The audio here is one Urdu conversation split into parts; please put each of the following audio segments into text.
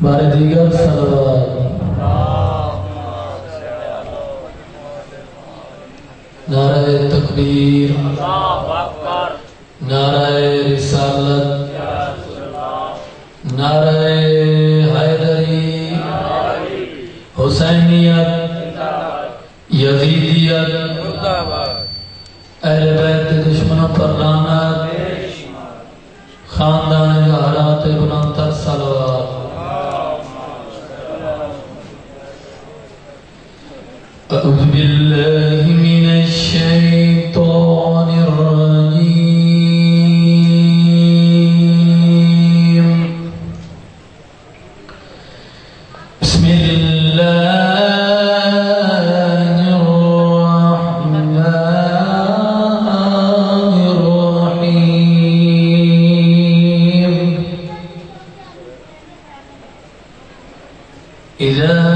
بارے دیگر صلوات نعرہ تکبیر نعرہ رسالت نعرہ حیدری حسینیت یزیدیت اہل بیت دشمنوں پر لعنت خاندان زہرا تے بلند تر صلوات اعوذ باللہ من الشیطان الرجیم بسم اللہ الرحمن الرحیم اذا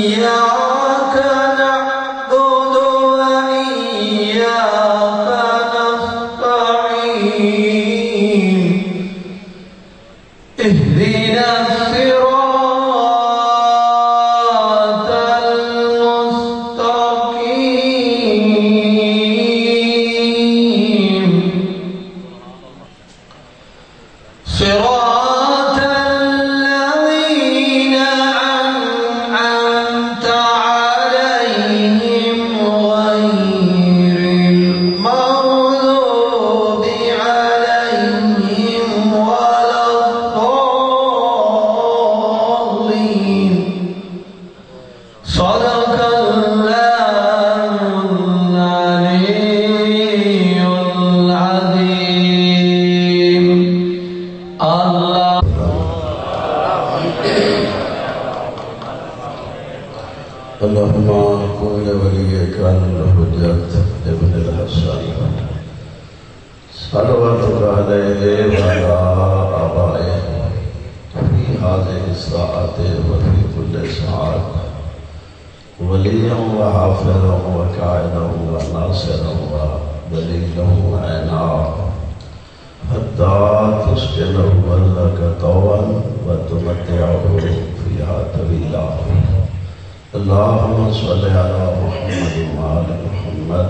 إياك نعبد وليك الحجة ابن الحسن صلواتك عليه وعلى آبائه في هذه الساعة وفي كل ساعة وليا وحافظا وكائنا وناصرا ودليلا وعينا حتى تسكنه لك طوعا وتمتعه فيها طويلا. اللهم صل على محمد وعلى محمد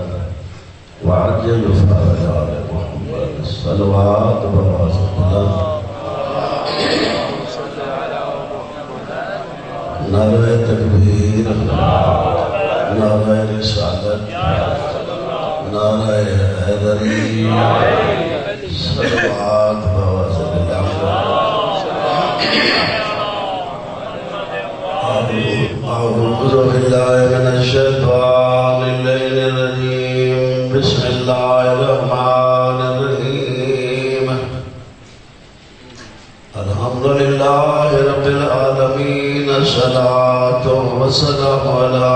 وعجل فرج على محمد الصلوات والسلام. نعرہ تکبیر، نعرہ رسالت، نعرہ حیدری، صلوات والسلام. أعوذ بالله من الشيطان الرجيم. بسم الله الرحمن الرحيم. الحمد لله رب العالمين. الصلاة والسلام على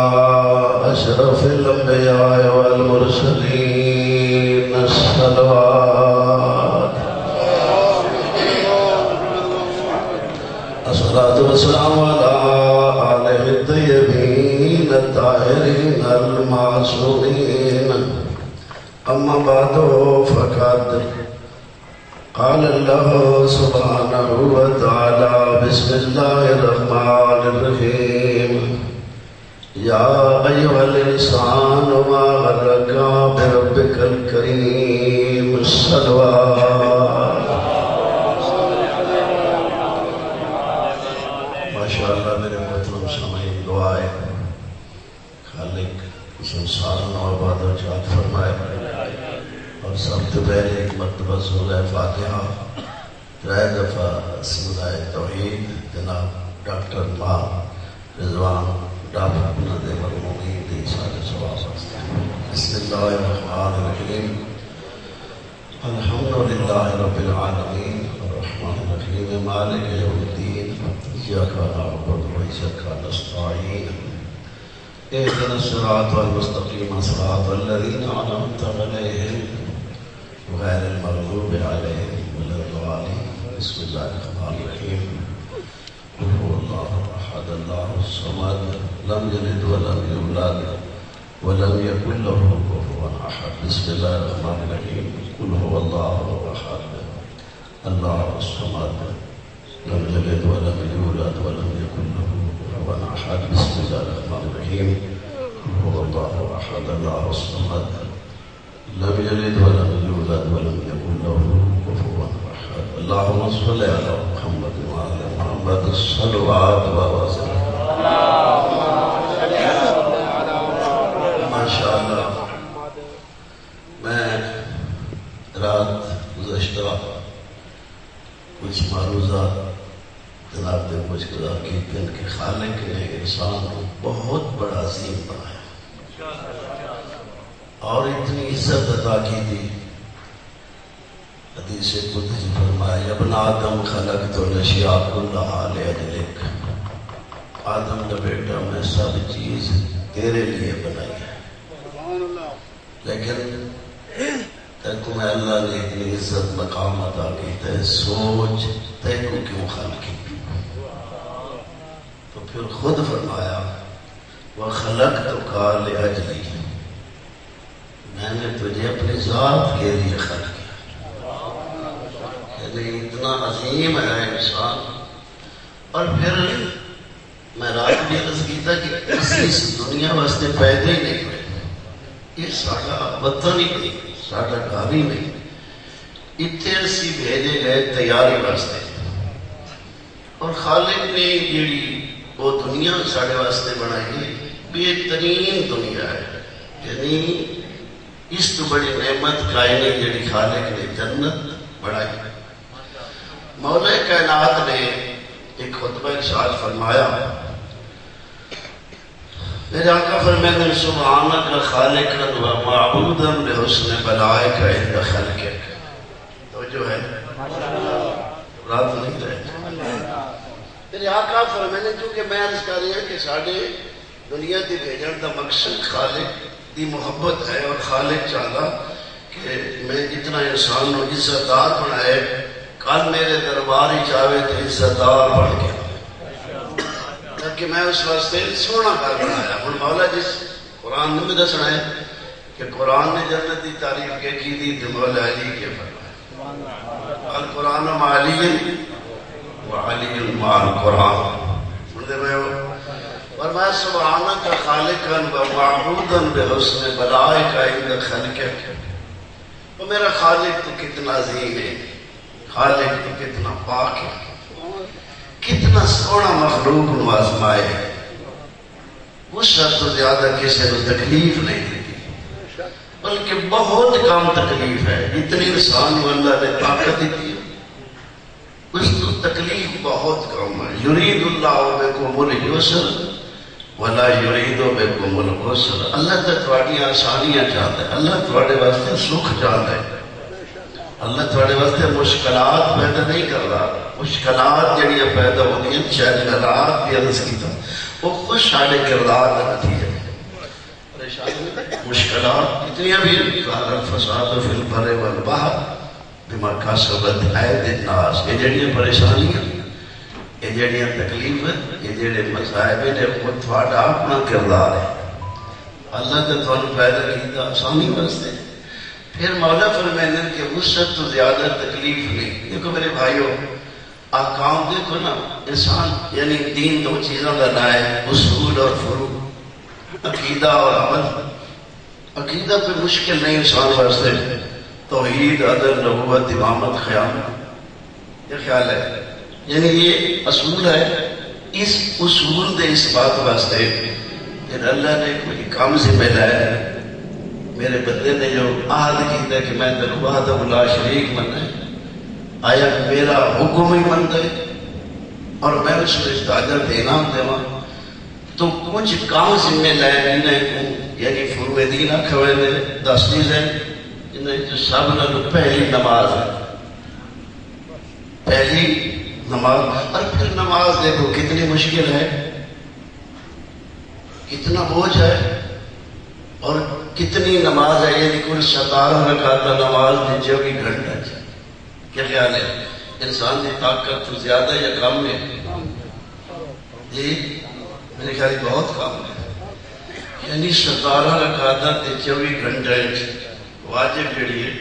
أشرف الأنبياء والمرسلين. الصلاة والسلام على آله الطيبين الطاهرين المعصومين. أما بعد فقد قال الله سبحانه وتعالى بسم الله الرحمن الرحيم. يا أيها الإنسان ما غرك بربك الكريم. الصلوات. ماشاءاللہ میرے محترم سامعین، دعائے خالق سنسار و آباد و جات فرمائے. اور سب سے پہلے ایک مرتبہ سورہ فاتحہ ترائے دفعہ سمدائے توحید جناب ڈاکٹر ماں رضوان ڈاکٹر اپنا دے مرمومین دی سارے سواب. بسم اللہ الرحمن الرحیم. الحمدللہ رب العالمین الرحمن الرحیم مالک یوم الدین. إياك نعبد وإياك نستعين. اهدنا الصراط المستقيم صراط الذين أنعمت عليهم غير المغضوب عليهم ولا الضالين. بسم الله الرحمن الرحيم. قل هو الله أحد الله الصمد لم يلد ولم يولد ولم يكن له كفوا أحد. بسم الله الرحمن الرحيم. قل هو الله أحد الله الصمد لم يلد ولم يولد ولم يكن له كفوا أحد. بسم الله الرحمن الرحيم. هو الله أحد الله الصمد لم يلد ولم يولد ولم يكن له كفوا أحد. اللهم صل على محمد وعلى محمد الصلوات والسلام. ماشاءاللہ میں رات گزشتہ کچھ معروضہ جناب نے مجھ گزار کی دن کے خالق نے انسان کو بہت بڑا عظیم بنایا اور اتنی عزت عطا کی تھی. حدیث قدسی فرمایا یا ابن آدم خلقت الاشیاء کلھا لأجلک. آدم کا بیٹا میں سب چیز تیرے لیے بنائی ہے، لیکن تمہیں اللہ نے اتنی عزت مقام عطا کی تے سوچ تے کو کیوں خلقی. تو پھر خود فرمایا وَخَلَقْتُكَ لِأَجْلِي. میں نے تجھے اپنی ذات کے لیے خلق کیا. یعنی اتنا عظیم ہے انسان. اور پھر میں رات بھی عرض کیتا کہ اس دنیا واسطے پیدا ہی نہیں ہوئے. یہ ساڑھا وطن ہی نہیں، ساڑھا گھر ہی نہیں. اتنے اسی بھیجے گئے تیاری واسطے. اور خالق نے جیڑی وہ دنیا ساڑھے واسطے بنائی بہترین دنیا ہے. یعنی اس تو بڑی نعمت کائنی جیڑی خالق نے جنت بنائی. مولا کائنات نے ایک خطبہ ارشاد فرمایا. میرے آقا فرماتے ہیں سبحانک خالقا و معبودا بحسن بلائک عند خلقک. تو جو ہے رات نہیں رہے. میرے آقا فرماتے ہیں چونکہ میں عرض کر رہی ہوں کہ ساڑھے دنیا دی بھیجن دا مقصد خالق دی محبت ہے، اور خالق چاہتا کہ میں جتنا انسان نو عزت دار بنائے، کل میرے دربار ہی چاہے تو عزت دار بن گیا، تاکہ میں اس واسطے سونا گھر بنایا۔ ہن مولا جس قرآن نے بھی دسنا ہے کہ قرآن نے جنت کی تعریف کے کی دی تو مولا علی کے فرمایا القرآن مع علی وعلی مع القرآن، سنتے رہے ہو؟ فرمایا سبحانک خالقا و معبودا بحسن بلائک عند خلقک، تو میرا خالق تو کتنا عظیم ہے، خالق تو کتنا پاک ہے، کتنا سونا مخلوق نو آزمائے، اس شخص تو زیادہ کسی کو تکلیف نہیں دیتی، بلکہ بہت کم تکلیف ہے، اتنی انسان کو اللہ نے طاقت دی اس کو تکلیف بہت کم ہے۔ یرید اللہ بکم اليسر ولا یرید بکم العسر، اللہ تو تھوڑی آسانیاں چاہتا ہے، اللہ تھوڑے واسطے سکھ چاہتا ہے، اللہ تھوڑے واسطے مشکلات پیدا نہیں کر رہا، مشکلات جڑیاں پیدا ہوتی ہیں شاید حالات بھی عرض کی تھا وہ خوش سارے کردار رکھتی ہے، مشکلات اتنی بھی ظاہر الفساد فی البر والبحر بما کسبت ایدی الناس، یہ جڑیاں پریشانیاں، یہ جڑیاں تکلیف، یہ جڑے مصائب نے وہ تھوڑا اپنا کردار ہے، اللہ نے تھوڑا پیدا کیا آسانی واسطے۔ پھر مولا فرمائیں کہ وسعت تو زیادہ تکلیف نہیں۔ دیکھو میرے بھائیو، احکام دیکھو نا، انسان یعنی دین دو چیزوں کا نام ہے، اصول اور فروع، عقیدہ اور عمل۔ عقیدہ پہ مشکل نہیں انسان واسطے، توحید، عدل، نبوت، امامت، قیامت، یہ خیال ہے، یعنی یہ اصول ہے۔ اس اصول دے اس بات واسطے پھر اللہ نے کوئی کام ذمہ لایا، میرے بندے نے جو عہد کیتا کہ میں تیرے وحدہ لا شریک مننا ہے، آیا میرا حکم ہی من دے اور میں اس کو اجازت دینا دیواں، تو کچھ کام ذمہ لائے نے یعنی فروع دین آکھوے نے 10 چیزیں جنہیں جو سب نے پہلی نماز ہے، پہلی نماز، اور پھر نماز دیکھو کتنی مشکل ہے، کتنا بوجھ ہے، اور کتنی نماز ہے، یعنی کل 17 رکعت نماز میں 24 گھنٹہ ہے۔ کیا خیال ہے؟ انسان کی طاقت تو زیادہ یا کم ہے؟ جی میرے خیال بہت کم ہے، یعنی 17 رکعت 24 گھنٹے واجب جڑی ہے۔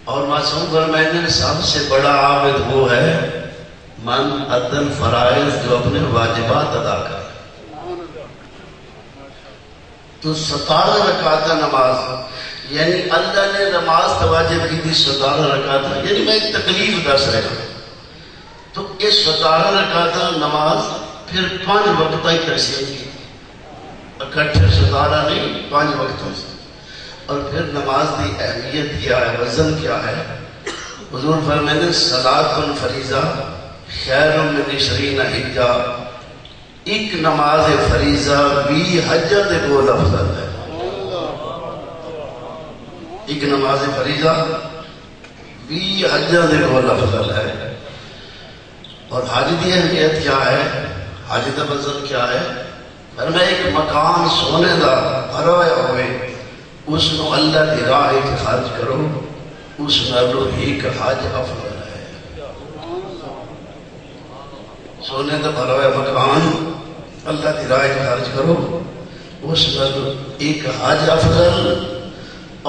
اور معصوم فرمائیں سب سے بڑا عابد وہ ہے من عدل فرائض، جو اپنے واجبات ادا کرے۔ تو 17 رکعت نماز، یعنی اللہ نے نماز واجب کی تھی 17 رکعت، یعنی میں ایک تکلیف دس رہا ہوں، تو یہ 17 رکعت نماز پھر 5 وقتہ ہی تقسیم کی، اکٹھے 17 نہیں 5 وقتوں سے۔ اور پھر نماز کی اہمیت کیا ہے، وزن کیا ہے؟ حضور فرمائے صلاۃ فریضہ خیر من 20 حجہ، ایک نماز فریضہ 20 حجت کو افضل ہے۔ ایک نماز فریضہ 20 حجت کو افضل ہے۔ اور حج کی اہمیت کیا ہے؟ حج کا وزن کیا ہے؟ فرمایا ایک مکان سونے کا بھرا ہوا ہوئے، اس کو اللہ کی راہ خرچ کرو، اس نالو ایک حج افضل ہے۔ سونے کا بھرا ہوا مکان اللہ کی راہ خرچ کرو، اس نالو ایک حج افضل،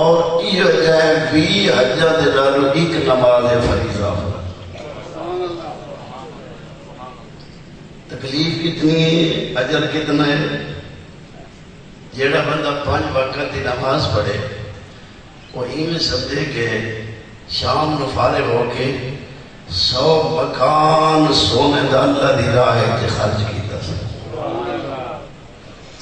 اور یہ جائے 20 حجاں دے نالو ایک نماز فریضہ افضل۔ تکلیف کتنی ہے، اجر کتنا ہے؟ جیڑا بندہ 5 وقت کی نماز پڑھے وہ ایویں سمجھے کہ شام نو فارغ ہو کے 100 مکان سونے دا اللہ دی راہ خرچ کیتا،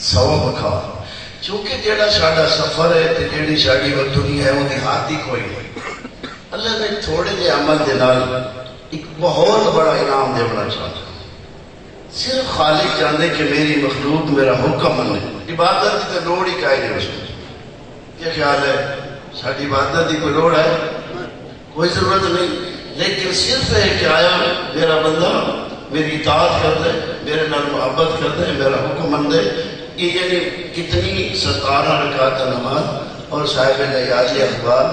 100 مکان۔ چونکہ جیڑا ساڈا سفر ہے تے جیڑی ساڈی وہ دنیا ہے وہ ہاتھ ہی کوئی نہیں، اللہ نے تھوڑے جے عمل دے نال ایک بہت بڑا انعام دینا چاہتا۔ صرف خالق جانے کہ میری مخلوق میرا حکم منے، عبادت کی تو لوڑ ہی کائے نہیں اس کو۔ یہ خیال ہے ساری عبادت کی کوئی لوڑ ہے؟ کوئی ضرورت نہیں، لیکن صرف ہے کہ آیا میرا بندہ میری اطاعت کر دے، میرے نال محبت کر دے، میرا حکم من دے، یہ یعنی کتنی 17 رکعت نماز. اور صاحب لیالی اخبار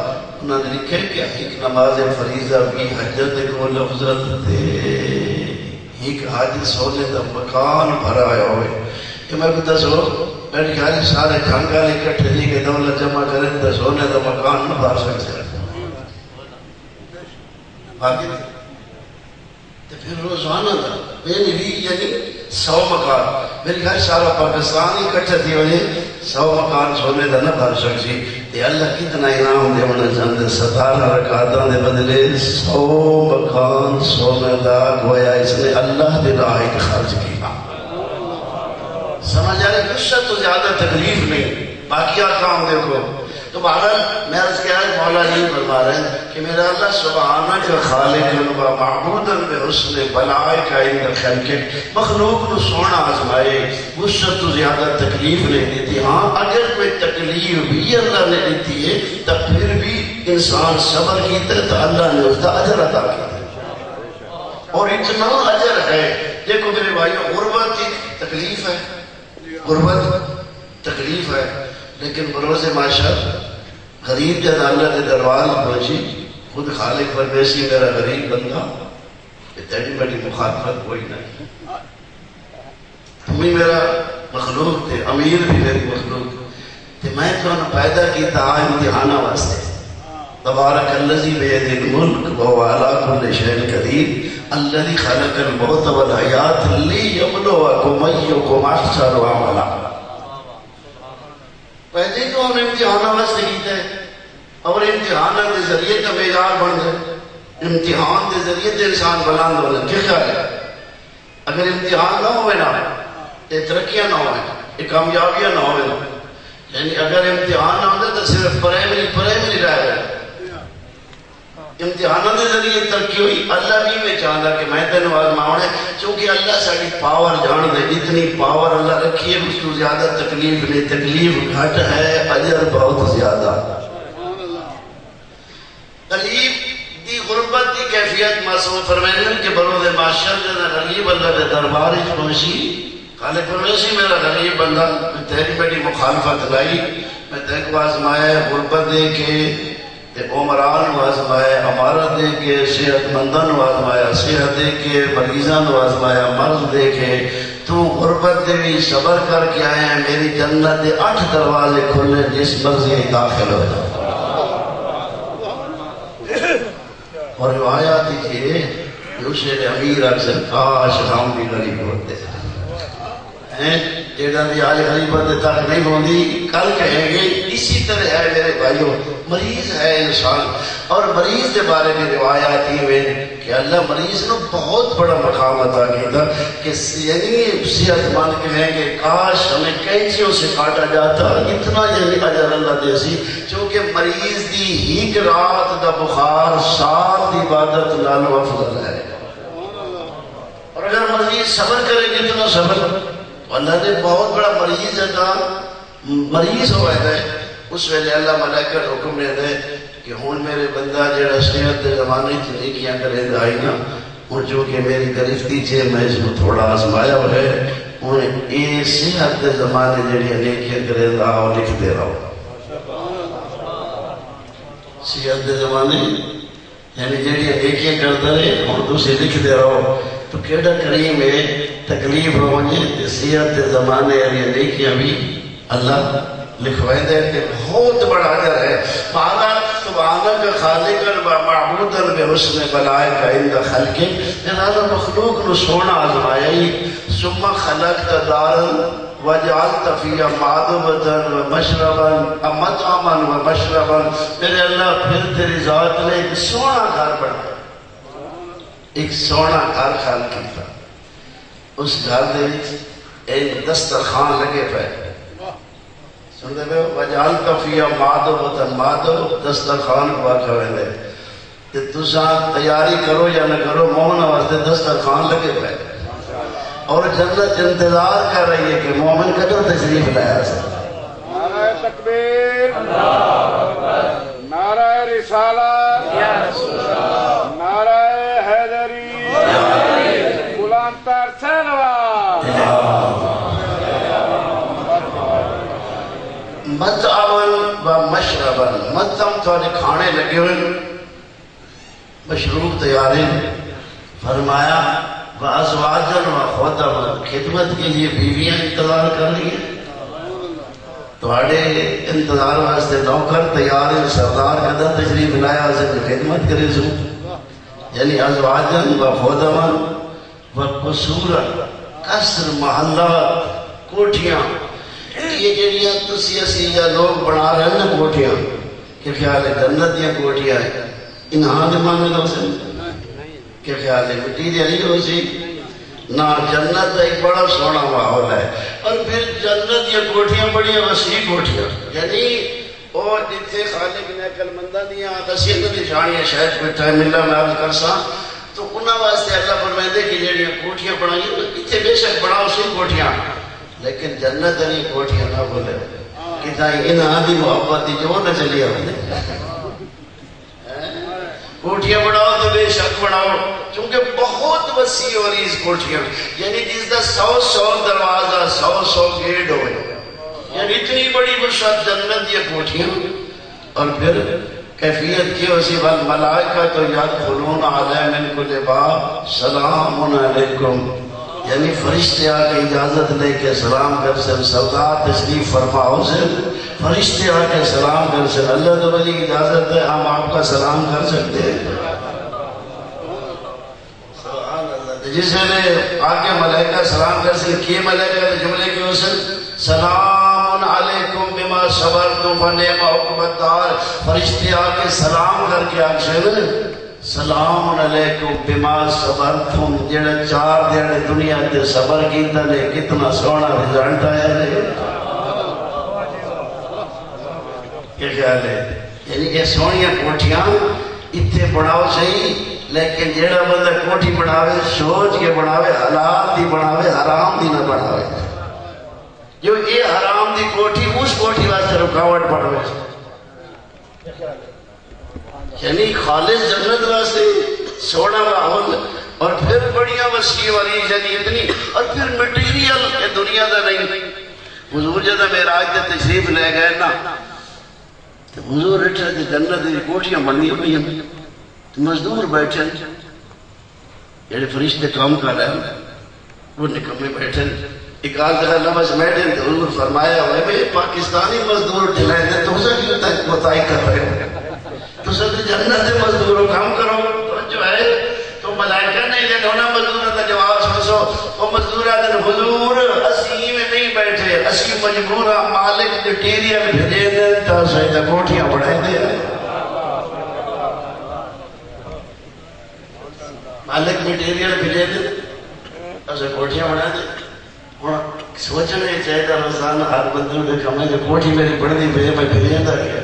انہوں نے لکھے کہ ایک نماز فریضہ بھی حجت کو لفظت دے ایک حج سونے دا مکان بھرا ہوئے. کہ میں کہتا سو میرے خیال سارے جھنگا لے کٹھے نہیں کہ دولت جمع کریں تو سونے دا مکان نہ بھر سکتے باقی تو پھر روزانہ دا میری بھی یعنی 100 مکان میری خیال سارا پاکستان ہی کٹھے تھی وجہ 100 مکان سونے دا نہ بھر سکتی. تے اللہ کتنا انعام دے ہونا چاہتے 17 رکعتاں دے بدلے 100 مکان سونے دا گویا اس نے اللہ دے راہ ایک خرچ کیا. سمجھ آئے اس سے تو زیادہ تکلیف نہیں باقیہ کام دیکھو. تو بہرحال میں عرض کیا ہے مولا یہ فرما رہے ہیں کہ میرا اللہ سبحانہ کا خالق و معبوداً بحسن بلائے کا اندر خلق مخلوق کو سونا آزمائے اس سے تو زیادہ تکلیف نہیں دیتی. ہاں اگر کوئی تکلیف بھی اللہ نے دیتی ہے تب پھر بھی انسان صبر کیتا ہے تو اللہ نے اس کا اجر عطا کیا اور اتنا اجر ہے. دیکھو میرے بھائیوں غربت ایک تکلیف ہے غربت تکلیف ہے لیکن بروز معاشر غریب جب اللہ کے دربار پہنچی خود خالق پر بیسی میرا غریب بندہ اتنی بڑی مخاطبت کوئی نہیں. تمہیں میرا مخلوق تھے امیر بھی میری مخلوق تھے میں تو انہوں پیدا کی تا امتحانہ واسطے. تبارک الذی بیدہ الملک وهو علی کل شیء قدیر الذی خلق الموت والحیات لیبلوکم ایکم احسن عملا. پہلے تو ہم امتحانہ واسطے کیتا ہے اور امتحانہ کے ذریعے کا معیار بن جائے. امتحان کے ذریعے سے انسان بلند ہونا کیا خیال ہے. اگر امتحان نہ ہوئے نا یہ ترقیاں نہ ہوئے یہ کامیابیاں نہ ہوئے. یعنی اگر امتحان نہ ہوتے تو صرف پرائمری رہ گئے. امتحانوں کے ذریعے ترقی ہوئی. اللہ بھی میں چاہتا کہ میں تینوں آزماؤں ہے چونکہ اللہ ساری پاور جان دے جتنی پاور اللہ رکھی ہے اس کو زیادہ تکلیف نہیں. تکلیف گھٹ ہے اجر بہت زیادہ. غریب دی غربت دی کیفیت معصوم فرمائیں کہ بروز معاشر جنا غریب اللہ کے دربار وچ پہنچی خالق پرویسی میرا غریب بندہ تیری بڑی مخالفت لائی میں تیرے کو آزمایا ہے غربت دے کے عمران آزمایا امارت دے کے صحت مندن آزمایا صحت دے کے مریضان آزمایا مرض دے کے تو غربت دے بھی صبر کر کے آئے ہیں. میری جنت دے 8 دروازے کھلے جس مرضی داخل ہو جائے. اور روایات دیکھئے دوسرے امیر اکثر کاش ہم بھی غریب ہوتے ہیں جیڑا بھی آج غریبت تک نہیں ہوندی کل کہیں گے. اسی طرح ہے میرے بھائیوں مریض ہے انسان اور مریض کے بارے میں روایات ہوئے کہ اللہ مریض نے بہت بڑا مقام عطا کیا کہ یعنی صحت مند کہیں کہ کاش ہمیں کینچیوں سے کاٹا جاتا اتنا یعنی اجر اللہ دے سی. چونکہ مریض دی ایک رات دا بخار سال دی عبادت نالو افضل ہے. اور اگر مریض صبر کرے کتنا صبر اللہ نے بہت بڑا مریض ہے مریض ہوا ہے اس ویلے اللہ ملائکہ حکم دے دے کہ ہون میرے بندہ جڑا صحت دے زمانے چ نیکیاں کرے آئی نا ہوں جو کہ میری گرفتی چھے میں اس کو تھوڑا آزمایا ہوا ہے ہوں یہ صحت دے زمانے جڑی نیکیاں کرے اور لکھ دے رہا ہوں. صحت دے زمانے یعنی جڑی نیکیاں کرتا رہے ہوں تو اسے لکھ دے رہا ہوں. تو کیڑا کریم ہے تکلیف ہونے صحت دے زمانے یعنی نیکیاں بھی اللہ لکھوائے دے تے بہت بڑا اجر ہے. پالا سبحانہ خالق و معبود بحسن بلائے کا اندر خلق لہذا مخلوق نو سونا آزمایا ہی. ثم خلقت دارا وجعلت فيها معدبة ومشربا مطعما ومشربا. میرے اللہ پھر تیری ذات نے ایک سونا گھر بنا ایک سونا گھر خال کیتا. اس گھر دے ایک دسترخوان لگے پہ سن دے وجعلت فيها معدبة معدب دسترخوان واقع ہوئے کہ تساں تیاری کرو یا نہ کرو مومن واسطے دسترخوان لگے پہ اور جنت انتظار کر رہی ہے کہ مومن قدر تشریف لایا سکتا. نعرہ تکبیر نعرہ رسالت نعرہ حیدری بلند تر سلوات مطعمن و مشربن، مطعم تھوڑے کھانے لگے ہوئے، مشروب تیار ہے، فرمایا وازواجن و خدمن، خدمت کے لیے بیویاں انتظار کر رہی ہیں، تھوڑے انتظار واسطے نوکر تیار ہے، سردار قدر تشریف لایا سے خدمت کرے سو، یعنی ازواجن و خدمن و قصورن، قصر محلات، کوٹھیاں، یہ جڑیاں تسی اسی یا لوگ بنا رہے ہیں نا کوٹھیاں، کہ خیال ہے جنت دیا کوٹھیاں ہیں، انہاں دے مانے دو سے کہ خیال ہے مٹی دیا نہیں ہو سی نہ، جنت ایک بڑا سونا ماحول ہے، اور پھر جنت دیا کوٹھیاں بڑی وسیع کوٹھیاں، یعنی اور جتنے خالق نے عقل مندہ دیا دسیت نشانیاں شاید کوئی ٹائم ملا میں عرض کرساں، تو انہاں واسطے اللہ فرمائے کہ جڑیاں کوٹھیاں بنائی اتنے بے شک بڑا سی کوٹھیاں، لیکن جنت علی کوٹھیاں نہ بولے کہ تائیں انہاں دی محبت دی جو نہ چلی آئے، کوٹھیاں بڑھاؤ تو بے شک بڑھاؤ، چونکہ بہت وسیع ہو رہی اس کوٹھیاں، یعنی جس دا 100 دروازہ 100 گیٹ ہوئے، یعنی اتنی بڑی وسعت جنت دی کوٹھیاں، اور پھر کیفیت کی اسی والملائکہ تو یدخلون علیہ من کل باب سلام علیکم، یعنی فرشتے آ کے اجازت لے کے سلام کر سے، سردار تشریف فرماؤ سے فرشتے آ کے سلام کر سے، اللہ تو بلی اجازت ہے ہم آپ کا سلام کر سکتے ہیں، جس میں آگے ملائکہ سلام کر سے، کیے ملائکہ جملے کی حسن سلام علیکم بما صبرتم فنعم عقبی الدار، فرشتے آ کے سلام کر کے آگے سلام علیکم بما صبرتم، جڑے 4 دیڑے دنیا تے صبر کیتا نے کتنا سونا رزلٹ آیا ہے، کیا خیال ہے، یعنی یہ سونیاں کوٹھیاں اتنے بڑھاؤ صحیح، لیکن جڑا بندہ کوٹھی بڑھاوے سوچ کے بڑھاوے، حلال دی بڑھاوے حرام دی نہ بڑھاوے، جو یہ حرام دی کوٹھی اس کوٹھی واسطے رکاوٹ پڑھوے، یعنی خالص جنت واسطے سونا ماحول، اور پھر بڑیاں وسیع والی، یعنی اتنی، اور پھر مٹیریل دنیا دا نہیں، حضور جدہ معراج دے تشریف لے گئے نا، حضور اٹھے تھے جنت دی کوٹھیاں بنی ہوئی ہیں، مزدور بیٹھے جڑے فرشتے کام کر رہے ہیں وہ نکمے بیٹھے، ایک آدھ دفعہ لفظ بیٹھے تو حضور فرمایا ہوئے میں پاکستانی مزدور ڈھلائے تھے تو اسے کیوں تک بتائی کر رہے ہو، تو سب جنت دے مزدوروں کام کرو، تو جو ہے تو ملائکہ نہیں جن ہونا مزدوروں کا جواب سنسو، وہ مزدورہ دن حضور اسی میں نہیں بیٹھے، اسی مجبورہ مالک مٹیریل بھیجے دیں تا سیدہ کوٹھیاں بڑھائے دیں، مالک مٹیریل بھیجے دیں تا سیدہ کوٹھیاں بڑھائے دیں، اور سوچنے چاہیے رمضان ہر مزدور دیکھا میں کہ کوٹھی میری بڑھنی بھیجے میں بھیجے دا گیا،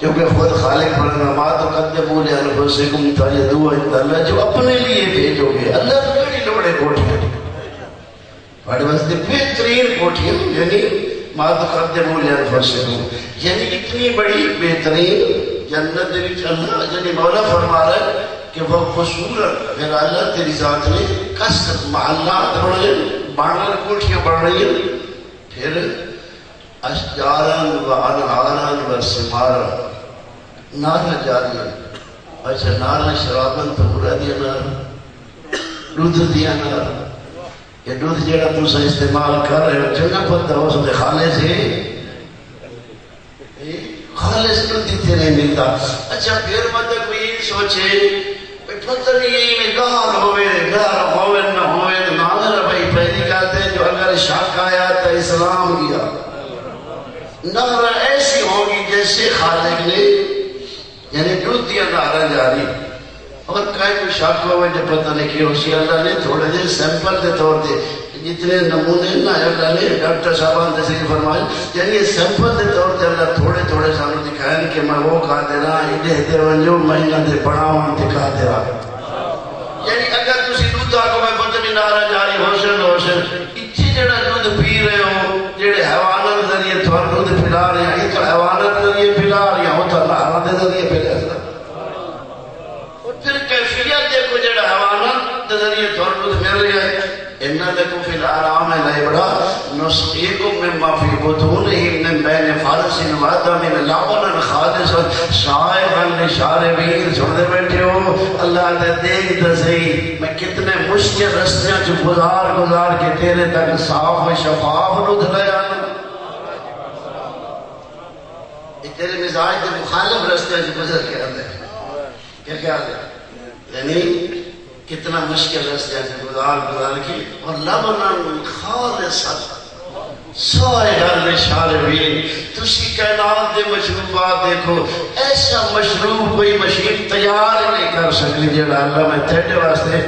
کیونکہ خود خالق پڑھنا ما تقدموا لانفسکم تجدوا عند اللہ، جو اپنے لیے بھیجو گے اللہ کی لوڑے کوٹھیاں بڑے واسطے بہترین کوٹھیاں، یعنی ما تقدموا لانفسکم، یعنی اتنی بڑی بہترین جنت دے وچ اللہ یعنی مولا فرما رہا ہے کہ وہ قصور، پھر اللہ تیری ذات نے قصر محلات بڑھے بانر کوٹھیاں بڑھ رہی ہیں، پھر اشجارن و انہارن و سمارن، نارا جاریاں، اچھا نارا شرابن تو برا دیا نارا، دودھ دیا نارا، یہ دودھ جڑا تُسا استعمال کر رہے ہو چنگا پتہ ہو سکتے خالص ہے، خالص دودھ دیتے نہیں ملتا، اچھا پھر مطلب کوئی یہ سوچے پتہ نہیں یہی میں گال ہوئے نہ ہوئے تو ناظر بھائی پہلی کہتے ہیں جو اگر شک آیا تو اسلام کیا، نظر ایسی ہوگی جیسے خالق نے یعنی دودھ دیا نارا جاری، اور کہیں کوئی شک ہوئے جو پتہ نہیں کیا اسی اللہ نے تھوڑے دے سیمپل دے طور دے جتنے نمونے نا اللہ نے ڈاکٹر صاحبان تشریف فرمائے، یعنی سیمپل دے طور دے اللہ تھوڑے تھوڑے سانو دکھائیں کہ میں وہ کھا دے رہا انہیں دے ونجو مہینہ دے پڑھاؤں دکھا دے رہا، یعنی اگر تسی دودھ آگو میں پتہ نہیں نارا جاری ہوشن اچھی جڑا دودھ پی رہے ہو جڑے حیوانات ذریعے تھوڑا دودھ پھلا رہے ہیں، یہ تو حیوانات ذریعے پھلا رہے ہیں، وہ تو نارا دے ذریعے پھلا رہے ہیں، اور پھر کیفیت دیکھو جڑا حیوانات ذریعے تھوڑا دودھ مل رہے ہیں، انہا لکم فی الارام لعبرا نسقیکم مما فی بطونہم من بین مسودہ من لبن خالص شائعا للشاربین. سنتے بیٹھے ہو اللہ نے دیکھ دسی میں کتنے مشکل رستیاں جو گزار کے تیرے تک صاف و شفاف دودھ لے آنا. تیرے مزاج کے مخالف رستے سے گزر کے آتے ہیں. کیا خیال ہے؟ یعنی کتنا مشکل رستے سے گزار کے اور لبناً خالصاً سائغاً للشاربین. تسی کائنات دے مشروبات دیکھو ایسا مشروب کوئی مشین تیار نہیں کر سکتی جڑا اللہ میں تیرے واسطے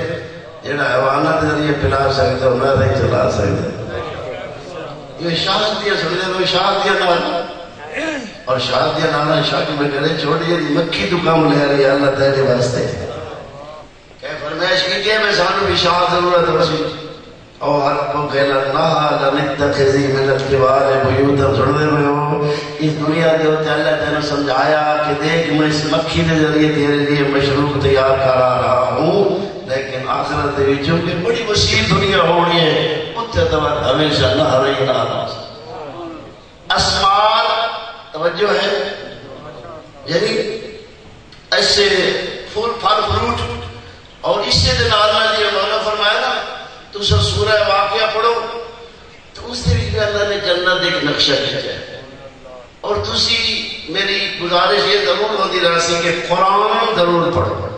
جڑا حیوانات ذریعے پلا سکتا ہوں نہ نہیں چلا سکتا. یہ شادیاں سمجھے تو شادیاں نہ اور شادیاں نانا شک میں کرے چھوڑیے مکھی تو کام لے رہی ہے اللہ تیرے واسطے. کہ فرمائش کی میں سانو بھی شاد ضرورت ہوسی اور ربو کہنا اللہ لنتخذی من الجبال بیوتا. سن دے میں ہو اس دنیا دے ہوتے اللہ تیرے سمجھایا کہ دیکھ میں اس مکھی دے ذریعے تیرے لیے مشروب تیار کرا رہا ہوں لیکن آخرت دے وچوں کہ بڑی وسیع دنیا ہونی ہے اتھے تو ہمیشہ نہ رہی نہ اسمار توجہ ہے. یعنی ایسے پھول پھل فروٹ اور اس سے دنالنا لئے مولا فرمایا نا تو سب سورہ واقعہ پڑھو تو اس سے بھی اللہ نے جنت ایک نقشہ کھینچا ہے. اور تسی میری گزارش یہ ضرور ہوتی رہی کہ قرآن ضرور پڑھو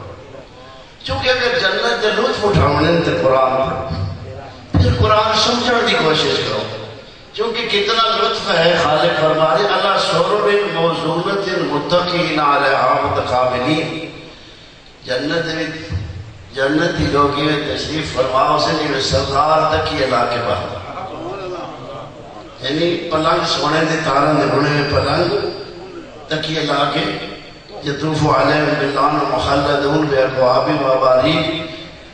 چونکہ اگر جنت کے لطف اٹھاؤنے تو قرآن پڑھو پھر قرآن سمجھنے کی کوشش کرو کیونکہ کتنا لطف ہے. خالق فرمائے اللہ سرر موضونۃ متقین علیہا متقابلین. جنتی لوگی میں تشریف فرماؤ سے نہیں سردار تک ہی علاقے باہر یعنی پلنگ سونے دے تارن دے بنے میں پلنگ تک ہی علاقے یطوف علیہم باللعن مخلدون بے اقواب و باریک.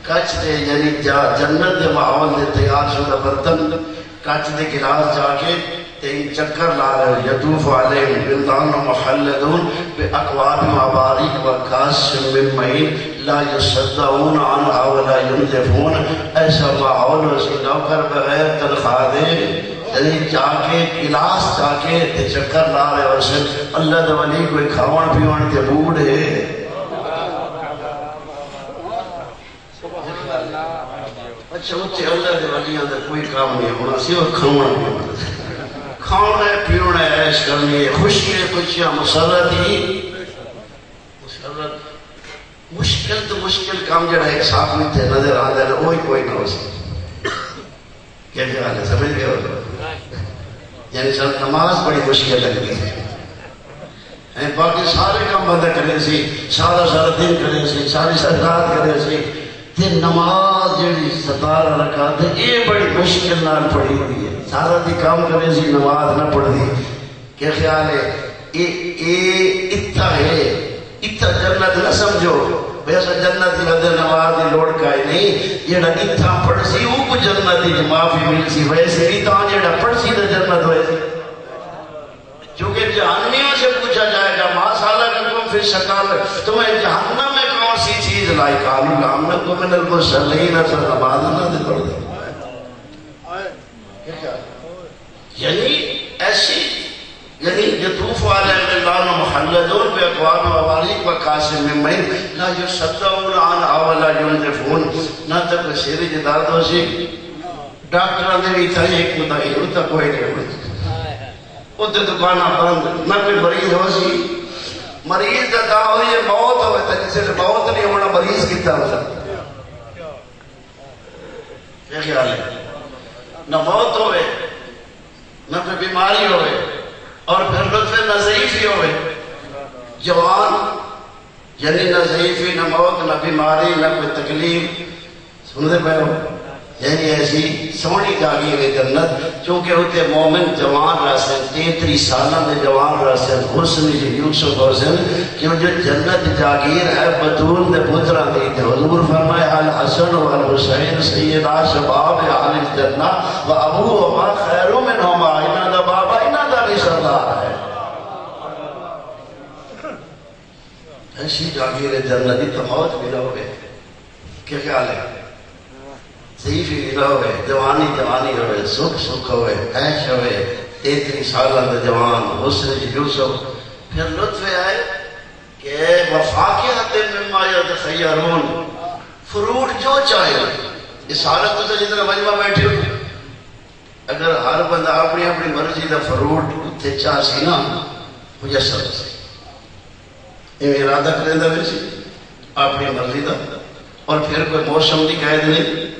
کچھ دے یعنی جنت دے ماحول دے تیار شدہ برتن کچھ دے گلاس جا کے تین چکر لا رہے یطوف علیہم باللعن مخلدون بے اقواب و باریک و کاس من معین لا یصدعون عنہا ولا ینزفون. ایسا ماحول اسی نوکر بغیر تنخواہ دے یعنی جا کے گلاس جا کے چکر لا رہے اور سے اللہ دے ولی کوئی کھاون پیون تے بوڑ ہے. اچھا اتھے اللہ دے ولیاں دے کوئی کام نہیں ہونا سوا کھاون پیون کھانا ہے پیونا ہے عیش کرنی ہے خوشی ہے خوشیاں مسرت ہی مسرت. مشکل تو مشکل کام جڑا ایک ساتھ میں تھے نظر آ جائے وہی کوئی نہ ہو سکتا. کیا خیال ہے سمجھ گئے ہو یعنی سب نماز بڑی مشکل لگتی ہے باقی سارے کام بندہ کرے سی سارا دن کرے سی ساری رات کرے سی تے نماز جڑی 17 رکعت ہے یہ بڑی مشکل نال پڑھی ہوئی ہے. سارا دی کام کرے سی نماز نہ پڑھ دی. کیا خیال ہے یہ اتھا ہے اتھا جنت نہ سمجھو ویسا جنت کی وجہ نماز دی لوڑ کا ہی نہیں جڑا اتھا پڑھ سی وہ کو جنت دی معافی مل سی ویسے بھی تا جڑا پڑھ سی تو جنت ہوئے سی. چونکہ جہنمیوں سے پوچھا جائے گا ما سالککم فی السقر تمہیں جہنم میں کون سی چیز لائی قالوا لم نکن من المصلین اثر نماز نہ دے پڑھ دے. یعنی ایسی یعنی یطوف علیہم باللعن مخلدون باکواب و اباریق و کاس من معین لا یصدعون عنہا ولا ینزفون. نہ تک سیری جداد ہو سی ڈاکٹروں نے بھی تھا ایک متعین ہوتا کوئی نہیں ہوتا ادھر دکانہ بند نہ کوئی مریض ہو سی مریض کا کہا ہو یہ موت ہوئے تھا جسے موت نہیں ہونا مریض کتنا ہو سکتا. کیا خیال ہے نہ موت ہوئے نہ کوئی بیماری ہوئے اور پھر لطف نہ ضعیفی ہوئے جوان یعنی نہ ضعیفی نہ موت نہ بیماری نہ کوئی تکلیف. سنتے پہ ہو یعنی ایسی سونی جاگی ہوئی جنت چونکہ ہوتے مومن جوان رہتے 33 سالہ میں جوان رہتے حسن جی یوسف حسن کہ جو جنت جاگیر ہے بطول دے پترہ دی تھے. حضور فرمائے الحسن والحسین سیدہ شباب اہل الجنہ و ابو وما خیر منہما انہا دا بابا انہا دا بھی سردار ہے. ایسی جاگیر جنتی تو موت بھی رہو گے. کیا خیال ہے ضعیفی بھی رہو گے جوانی ہوئے سکھ ہوئے عیش ہوئے 33 سالہ دا جوان حسن یوسف پھر لطف آئے کہ وفاقیات مما یتخیرون فروٹ جو چاہے اس حالت تو جتنا مجمع بیٹھے ہو اگر ہر بندہ اپنی اپنی مرضی دا فروٹ اتنے چاہ سی نا میسر سی یہ ارادہ کریں دا ویسی اپنی مرضی دا اور پھر کوئی موسم کی قید نہیں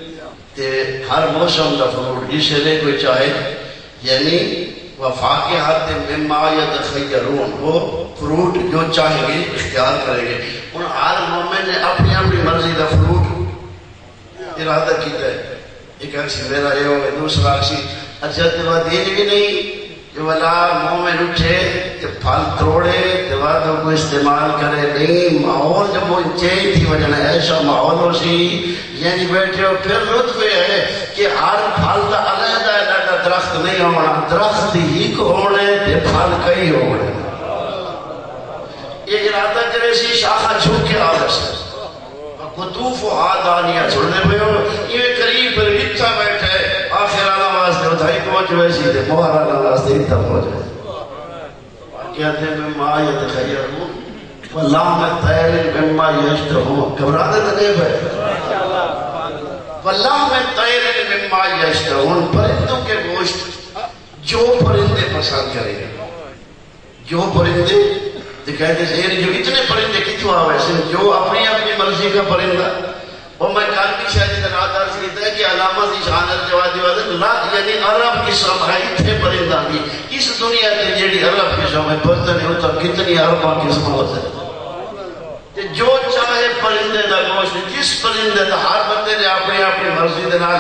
کہ ہر موسم دا فروٹ جسے لے کوئی چاہے یعنی وفاقیات مما یتخیرون وہ فروٹ جو چاہیں گے اختیار کریں گے ان ہر مومن نے اپنی اپنی مرضی دا فروٹ ارادہ کیتا ہے ایک اکسی میرا یہ ہوگا دوسرا اکسی اچھا دوا دین بھی نہیں جو والا مومن اٹھے کہ پھل توڑے دوا کو استعمال کرے نہیں ماحول جب وہ چینج تھی وجہ ایسا ماحول ہو سی یعنی بیٹھے ہو پھر لطف ہے کہ ہر پھل کا علیحدہ علیحدہ درخت نہیں ہونا درخت ہی کو ہونے تے پھل کئی ہونے یہ ارادہ کرے سی شاخہ چھوٹ کے آگے سے قطوف و آدانیہ چھوڑنے پہ ہو یہ قریب پر اتھا بیٹھے آخر آلہ واسطے اتھائی پہنچ ویسی دے مہر آلہ واسطے اتھا پہنچ ویسی کہتے ہیں مما یتخیرون واللہ طیر مما یشتہون گھبراتے تھے بھائی واللہ طیر مما یشتہون پرندوں کے گوشت جو پرندے پسند کریں گے جو پرندے کہتے ہیں جو اتنے پرندے کتوا ویسے جو اپنی اپنی مرضی کا پرندہ اور میں کل بھی شاید اتنادار سے کہتا ہے کہ علامہ دی شانر جوادی وادن لاکھ یعنی عرب کی سمائی تھے پرندہ بھی اس دنیا کے جیڑی عرب کی سمائی پتہ نہیں ہوتا کتنی عربہ کی سمائی ہے جو چاہے پرندے دا گوشت جس پرندے دا ہر بندے نے اپنی اپنی مرضی دے نال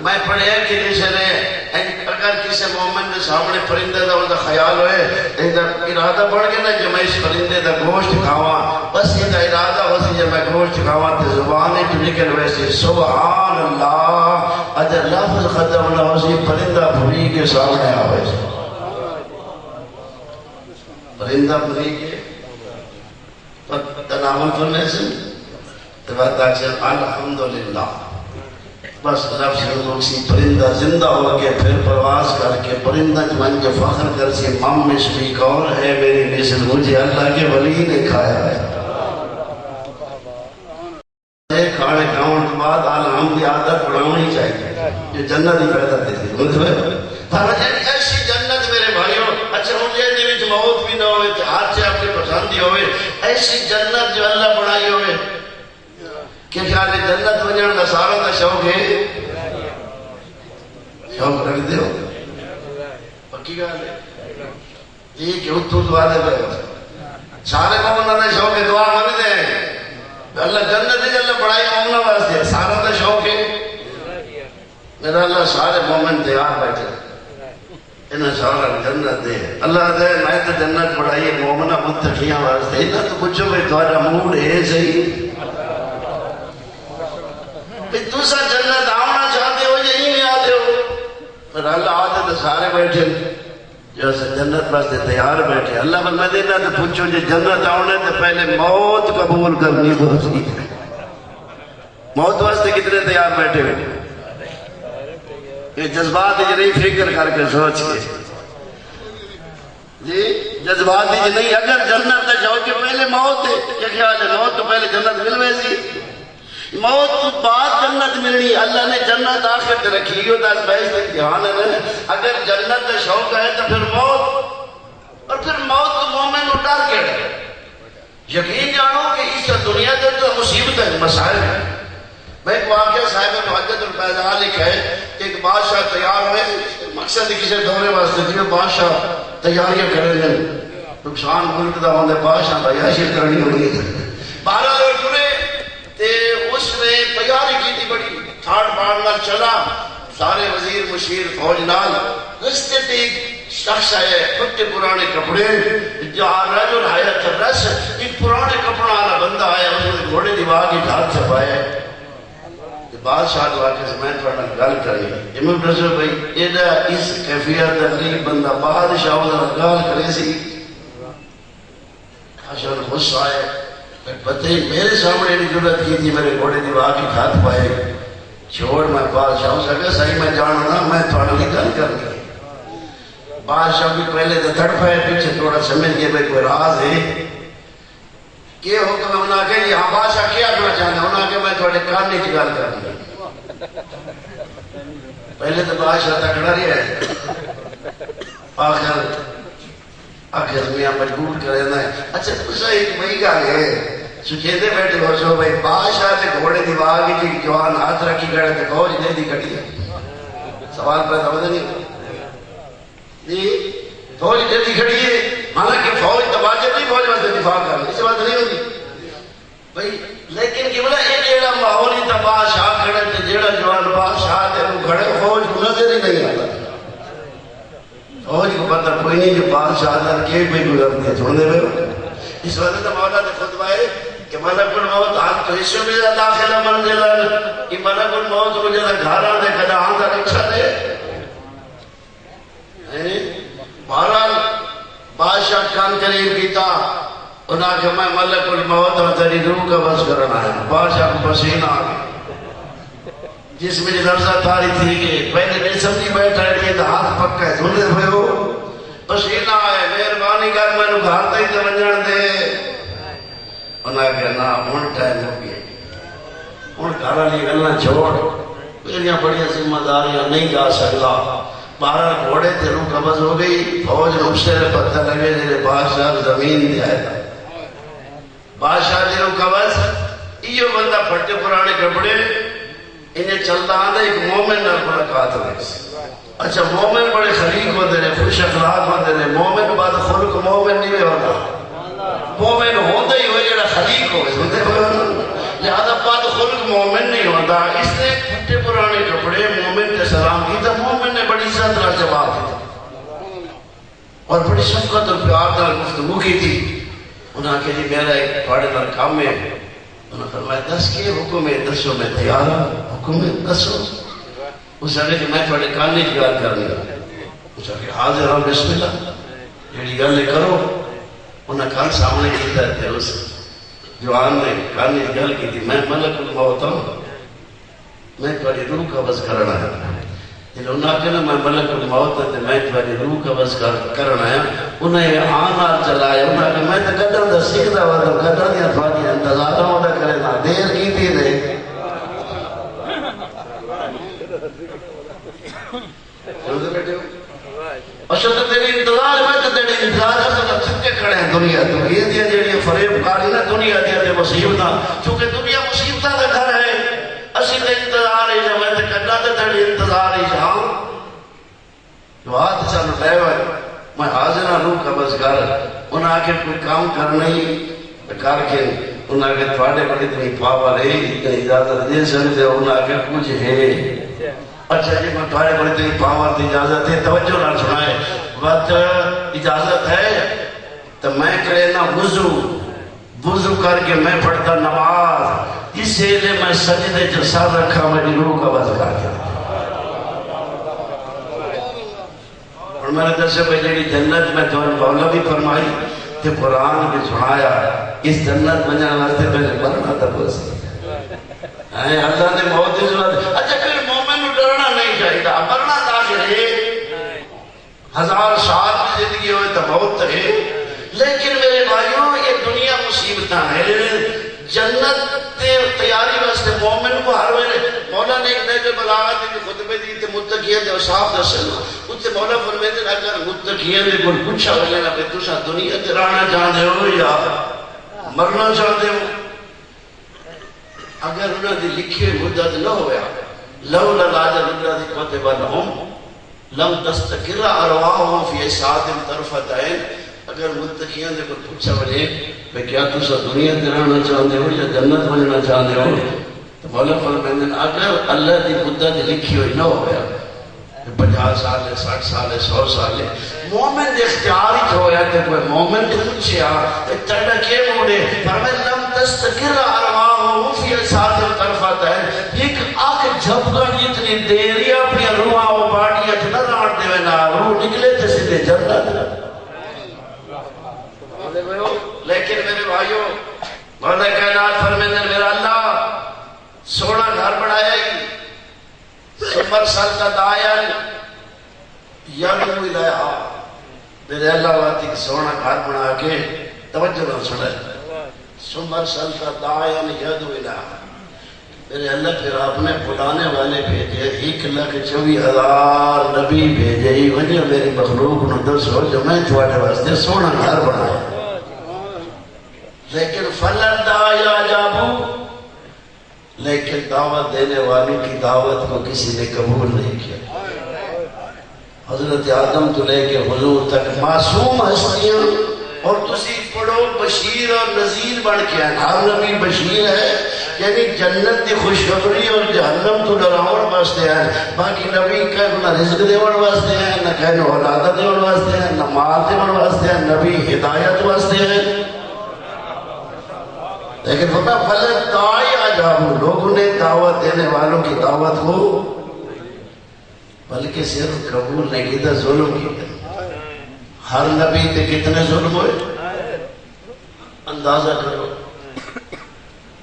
میں پڑھیا کہ کسی نے اگر کسی مومن کے سامنے پرندے دا ان کا خیال ہوئے ارادہ بڑھ گیا نا کہ میں اس پرندے دا گوشت کھاواں بس یہ ارادہ ہوتی ہے میں گوشت کھاواں تے زبانے تو نکل ویسے سبحان اللہ اجر لفظ ختم نہ ہوسی پرندہ بھری کے سامنے آوے پرندہ بھری کے تناول فرمائے سے تو بات آچھر الحمدللہ بس رب سے مقصی پرندہ زندہ ہو کے پھر پرواز کر کے پرندہ جمعن کے فخر کر سے مام مشفی کون ہے میری مثل مجھے اللہ کے ولی نے کھایا ہے کھانے کھاؤں کے بعد الحمد عادت بڑھاؤں ہی چاہیے جو جنت ہی پیدا دیتی فرمائے ایسی جنت میرے بھائیوں اچھا مجھے دیوچ موت بھی نہ ہوئے ہاتھ سے اپنے پسندی ہوئے ایسی جنت جو اللہ بڑھائی ہوئے کہ خیال جنت بنیان کا سارا کا شوق ہے شوق رکھ دے ہو پکی گا لے یہ کہ اتو دعا دے پہ سارے مومنہ نے شوق ہے دعا مانی دے اللہ جنت ہے اللہ بڑھائی مومنہ واسطے سارا کا شوق ہے میرا اللہ سارے مومن تیار بیٹھے انہیں سارا جنت دے اللہ دے میں تو جنت بڑھائی مومنہ متقیاں واسطے انہیں تو کچھو میں دوارا موڑ ہے صحیح دوسرا جنت آنا چاہتے ہو یا ہی نہیں آتے ہو پر اللہ آتے تو سارے بیٹھے جو جنت واسطے تیار بیٹھے اللہ پر میں دینا تو پوچھو جو جنت آنے تو پہلے موت قبول کرنی ہوتی موت واسطے کتنے تیار بیٹھے ہوئے یہ جذبات یہ نہیں فکر کر کے سوچ کے جی جذبات یہ نہیں اگر جنت ہے جو کہ پہلے موت ہے کیا خیال ہے موت تو پہلے جنت مل ویسی موت تو بعد جنت ملنی اللہ نے جنت آخر تے رکھی ہو دس بحث امتحان ہے اگر جنت کا شوق ہے تو پھر موت اور پھر موت تو مومن کو ڈر کے ڈر یقین جانو کہ اس دنیا کے تو مصیبت ہے مسائل ہے میں ایک واقعہ صاحب محجت الفیضان لکھا ہے کہ ایک بادشاہ تیار ہوئے مقصد کسی دورے واسطے جو بادشاہ تیاریاں کریں گے نقصان ملک دا ہوندے بادشاہ تیاری کرنی ہوئی بارہ لوگ جڑے تے اس نے تیاری کی تھی بڑی تھاڑ باڑنا چلا سارے وزیر مشیر فوج نال رستے تے ایک شخص ہے پھٹے پرانے کپڑے جو رجل حیات الرس ایک پرانے کپڑا والا بندہ آیا اس نے گھوڑے دیوار کی ڈھال چھپائے بادشاہ دعا کے سمیں پڑھنا گل کریں امام رسول بھائی ایڈا اس کیفیت تقریب بندہ بادشاہ ہونا گل کرے سی خاشن غصہ آئے پتہ ہی میرے سامنے نے جرت کی تھی میرے گھوڑے دیوار کی ہاتھ پائے چھوڑ میں بادشاہ ہوں سکے صحیح میں جاننا میں تھوڑا لی گل کر گئی بادشاہ بھی پہلے تو تڑپا ہے، پیچھے تھوڑا سمجھ گئے بھائی کوئی راز ہے کہ حکم ہے. انہوں نے کہا جی ہاں بادشاہ کیا کرنا چاہتے ہیں؟ انہوں نے کہا میں تھوڑے کان کی گل کر دیا. پہلے تو بادشاہ تکڑا رہا ہے، آخر میاں مجبور کرے نا. اچھا تسا ایک وہی گل ہے سچیندے بیٹھے ہو سو بھائی بادشاہ نے گھوڑے دی واگ کی جوان ہاتھ رکھی کھڑے تے فوج دے دی کٹی. سوال پیدا ہوتا نہیں جی فوج دے دی کھڑی ہے، حالانکہ فوج تباجے نہیں، فوج واسطے دفاع کرنا اس بات نہیں ہوتی بھائی. لیکن کہ بلا یہ جیڑا ماحول ہی تا بادشاہ کھڑے تے جیڑا جوان بادشاہ تے رو کھڑے فوج کو نظر ہی نہیں آتا. فوج کو پتہ کوئی نہیں جو بادشاہ در کے بھی گزرتے ہیں چھوڑ دے ہوئے. اس وقت مولا نے خطبہ ہے کہ ملک الموت آن تو حصوں میں داخلہ منزلن کہ ملک الموت رو جنہ گھارا دے کدا آن دا رکھا دے. بہرحال بادشاہ کان قریب کیتا، انہاں کہ میں ملک الموت اور تیری روح کا بس کرنا ہے. بادشاہ کو پسینہ آ گیا جس میں لفظہ تاری تھی کہ پہلے نہیں سمجھی بیٹھا ہے کہ ہاتھ پکا ہے دھوندے ہوئے ہو پسینہ آئے مہربانی کر میں نو گھر تے تے ونجن دے. انہاں کہ نا ہن ٹائم ہو گیا، ہن گھر والی گلاں چھوڑ، میریاں بڑیاں ذمہ داریاں نہیں جا سکتا. 12 گھوڑے تے روح قبض ہو گئی. فوج نے اس سے پتہ لگے جے بادشاہ زمین دے آیا. بادشاہ دی روح قبض ایو بندہ پھٹے پرانے کپڑے انہیں چلتا آدھا ایک مومن نہ ملاقات ہوئی. اچھا مومن بڑے خلیق ہوتے ہیں، خوش اخلاق ہوتے ہیں. مومن بعد خلق مومن نہیں ہوتا، مومن ہوتا ہی ہوئے جڑا خلیق ہوئے لہذا بعد خلق مومن نہیں ہوتا. اس نے پھٹے پرانے کپڑے مومن کے سلام کی تو مومن نے بڑی عزت نہ جواب دیا اور بڑی شفقت اور پیار نال گفتگو کی تھی. انہاں کہ جی میرا ایک تھوڑے نال کام ہے. انہوں نے فرمایا دس کے حکم ہے؟ دسو میں تیار ہوں. حکم ہے دسو. اس نے کہ میں تھوڑے کانے کی گل کرنی. اس نے کہ حاضر ہوں بسم اللہ جیڑی گل کرو. انہاں کل سامنے کیتا ہے اس جوان نے کانے کی گل کی تھی میں ملک الموت ہوں، میں تھوڑی روح قبض کرنا ہے. انہوں نے کہا میں ملک الموت ہے میں تھوڑی روح قبض کرنا ہے. انہیں آن چلایا. انہوں نے کہا میں تو قدر دا سیکھتا ہوا تو قدر دیا تھوڑی انتظار ہوتا کرے نا دیر کی تھی دے. اچھا تو تیری انتظار میں تو تیری انتظار ہے تو چھکے کھڑے ہیں دنیا تو یہ دیا جیڑی فریب کاری نا دنیا دیا دے مصیبتاں چونکہ دنیا مصیبتاں کا گھر ہے. اسی تے انتظار ہی جا میں تے کرنا تے تیری انتظار ہی جا جو ہاتھ چل لے ہوئے میں حاضر ہوں روح قبض کر. انہاں کے کوئی کام کرنا ہی کر کے انہاں کے تھوڑے بڑی اتنی پاور ہے اتنی اجازت دے سکتے ہو. انہاں کے کچھ ہے. اچھا جی میں تھوڑے بڑی اتنی پاور دی اجازت ہے توجہ نہ سنائے وقت اجازت ہے تو میں کرے نا وضو کر کے میں پڑھتا نماز اس لیے میں سجدے جو سر رکھا میری روح قبض کر کے. اور میں نے دسے پہ جیڑی جنت میں تو مولا بھی فرمائی تے قرآن بھی سنایا اس جنت بننے واسطے پہلے مرنا تھا بس. اللہ نے موت اس وقت اچھا پھر مومن کو ڈرنا نہیں چاہیے مرنا داخل ہے. 1000 سال کی زندگی ہوئے تو موت ہے. لیکن میرے بھائیوں یہ دنیا مصیبتاں ہے. جنت تیاری واسطے مومن کو ہر ویلے مولا نے ایک نئے بلاغت کی خطبے دی تے متقیان دے صاحب دسن اتنے مولا فرماتے ہیں اگر متقیان دے کوئی پوچھا ہوگا کہ تساں دنیا تے رہنا چاہتے ہو یا مرنا چاہتے ہو اگر انہوں نے لکھے مدت نہ ہویا لولا لاجل اللہ دی کتب لهم لم تستقر ارواحهم فی ساعت طرفت عین. اگر متقیان دے کو پوچھا بنے کہ کیا تسا دنیا تے رہنا چاہتے ہو یا جنت بننا چاہتے ہو تو مولا فرماتے ہیں اگر اللہ دی مدت لکھی ہوئی نہ ہویا 50 سال ہے 60 سال ہے 100 سال ہے مومن دے اختیار ہی ہویا کہ کوئی مومن دے پوچھیا تڑا کے موڑے فرمایا لم تستقر ارواحهم فی ساعت طرفت عین. ایک آنکھ جھپکن جتنی دیر ہی اپنی روحاں و باڈیاں نہ راٹ دے نا روح نکلے تے سیدھے جنت. لیکن میرے بھائیوں مولا کائنات فرماتے ہیں میرا اللہ سونا گھر بنایا ہی سمر سال کا دائن یعنی الیہا میرے اللہ واتی کی سونا گھر بنا کے توجہ نہ سنے سمر سلطہ دائن یدو الہ میرے اللہ پھر آپ نے بلانے والے بھیجے 1,24,000 نبی بھیجے ہی وجہ میری مخلوق نو دسو جو میں تھوڑے واسطے سونا گھر بنایا لیکن فلدا یا جابو لیکن دعوت دینے والوں کی دعوت کو کسی نے قبول نہیں کیا حضرت آدم تو لے کے حضور تک معصوم ہستیاں اور تسی پڑھو بشیر اور نذیر بن کے ہیں ہر نبی بشیر ہے یعنی جنت کی خوشخبری اور جہنم تو ڈراؤن واسطے ہیں باقی نبی نہ رزق دیون واسطے ہیں نہ کہنے اولادہ دیون واسطے ہیں نہ مال دیون واسطے ہیں نبی ہدایت واسطے ہیں لیکن پتہ فلت دائی آجابو لوگوں نے دعوت دینے والوں کی دعوت کو بلکہ صرف قبول نہیں کی تھا ظلم کی ہر نبی تے کتنے ظلم ہوئے اندازہ کرو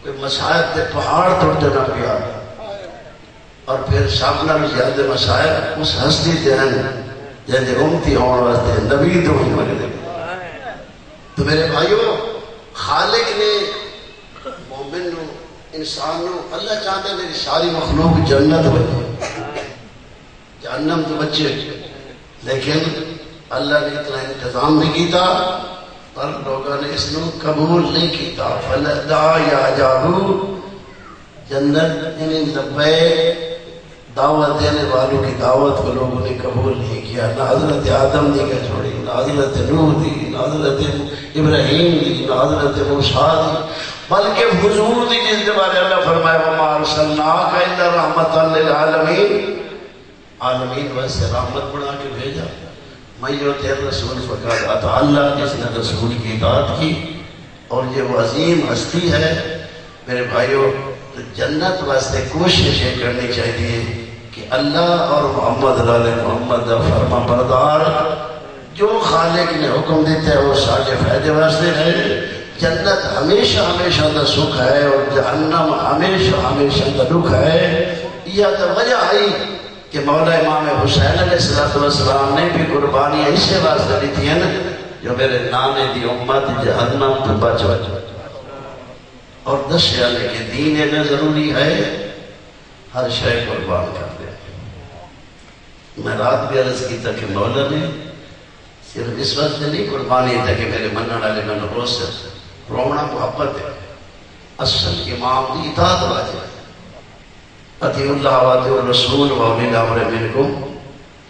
کوئی مسائل تے پہاڑ توڑتے نہ پیا اور پھر سامنا بھی زیادہ مسائل اس ہستی تے ہیں جیسے امتی ہونے واسطے نبی تو ہی مگدے تو میرے بھائیو خالق نے مومن نو انسان نو اللہ چاہتے میری ساری مخلوق جنت ہوئی جہنم تو بچے لیکن اللہ نے اتنا انتظام نہیں کیتا پر لوگوں نے اس نو قبول نہیں کیتا فلدا یا جابو جنت یعنی لبے دعوت دینے والوں کی دعوت کو لوگوں نے قبول نہیں کیا نہ حضرت آدم دی کا چھوڑی نہ حضرت نوح دی نہ حضرت ابراہیم دی نہ حضرت موسیٰ دی بلکہ حضور دی جس کے بارے اللہ فرمائے وَمَا أَرْسَلْنَاكَ إِلَّا رَحْمَةً لِلْعَالَمِينَ عالمین ویسے رحمت بنا کے بھیجا میں جو تیر رسول فقط آتا اللہ جس نے رسول کی اطاعت کی اور یہ وہ عظیم ہستی ہے میرے بھائیوں تو جنت واسطے کوششیں کرنی چاہیے کہ اللہ اور محمد علیہ محمد فرما بردار جو خالق نے حکم دیتا ہے وہ سارے فائدے واسطے ہے جنت ہمیشہ ہمیشہ دا سکھ ہے اور جہنم ہمیشہ ہمیشہ دا دکھ ہے یہ تو وجہ آئی کہ مولا امام حسین علیہ السلام نے بھی قربانی ایسے واسطے دی تھی ہیں جو میرے نانے دی امت جہنم تو بچ اور دس علی کے دین میں ضروری ہے ہر شے قربان کر دے میں رات بھی عرض کی تھا کہ مولا نے صرف اس وقت نہیں قربانی تھا کہ میرے منن والے میں روز سے رونا محبت ہے اصل امام دی اطاعت واجب ہے اطیع اللہ و اطیع الرسول و اولی الامر منکم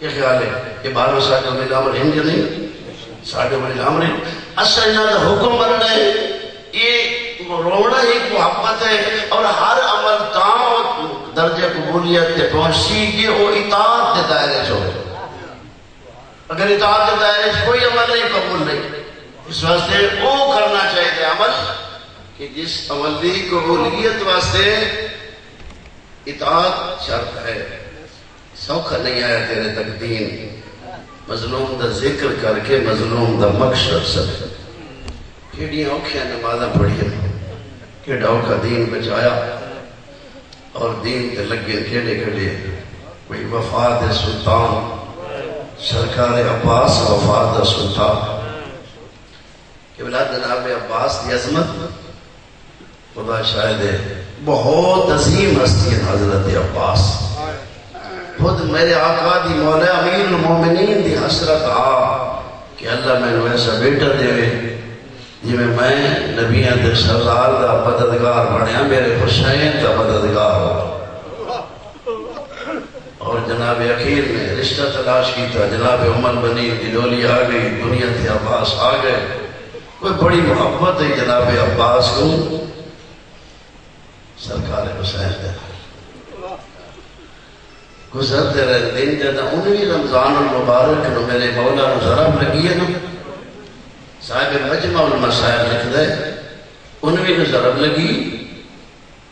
یہ خیال ہے یہ بارہ ساٹھ اولی الامر ہنگ نہیں ساٹھ اولی الامر اصل انہاں دا حکم بننا ہے یہ رونا ایک محبت ہے اور ہر عمل تاں درجہ قبولیت تے پہنچی کہ وہ اطاعت کے دائرے سے ہو اگر اطاعت کے دائرے سے کوئی عمل نہیں قبول نہیں اس واسطے وہ کرنا چاہیے عمل کہ جس عمل کی قبولیت واسطے اطاعت شرط ہے سوکھا نہیں آیا تیرے تک دین مظلوم دا ذکر کر کے مظلوم دا مقصد سب کیڑیاں اوکھیاں نمازاں پڑھیاں کہ ڈاؤ کا دین بچایا اور دین تے لگے کھڑے کھڑے کوئی وفات سلطان سرکار عباس وفات سلطان کہ بلا جناب عباس دی عظمت خدا شاہد ہے بہت عظیم ہستی ہے حضرت عباس خود میرے آقا دی مولا امیر المومنین دی حسرت کہ اللہ میں نے ایسا بیٹا دے جی میں نبیاں دے سردار دا مددگار بنیا میرے حسین دا مددگار ہو اور جناب اخیر میں رشتہ تلاش کی تھا جناب عمر بنی دلولی آ گئی دنیا تھی عباس آ گئے کوئی بڑی محبت ہے جناب عباس کو سرکار حسین دے گزرتے رہے دن جدا انہی رمضان المبارک نو میرے مولا نو ضرب لگی ہے نا صاحب مجمع المسائل لکھ دے انہی نو ضرب لگی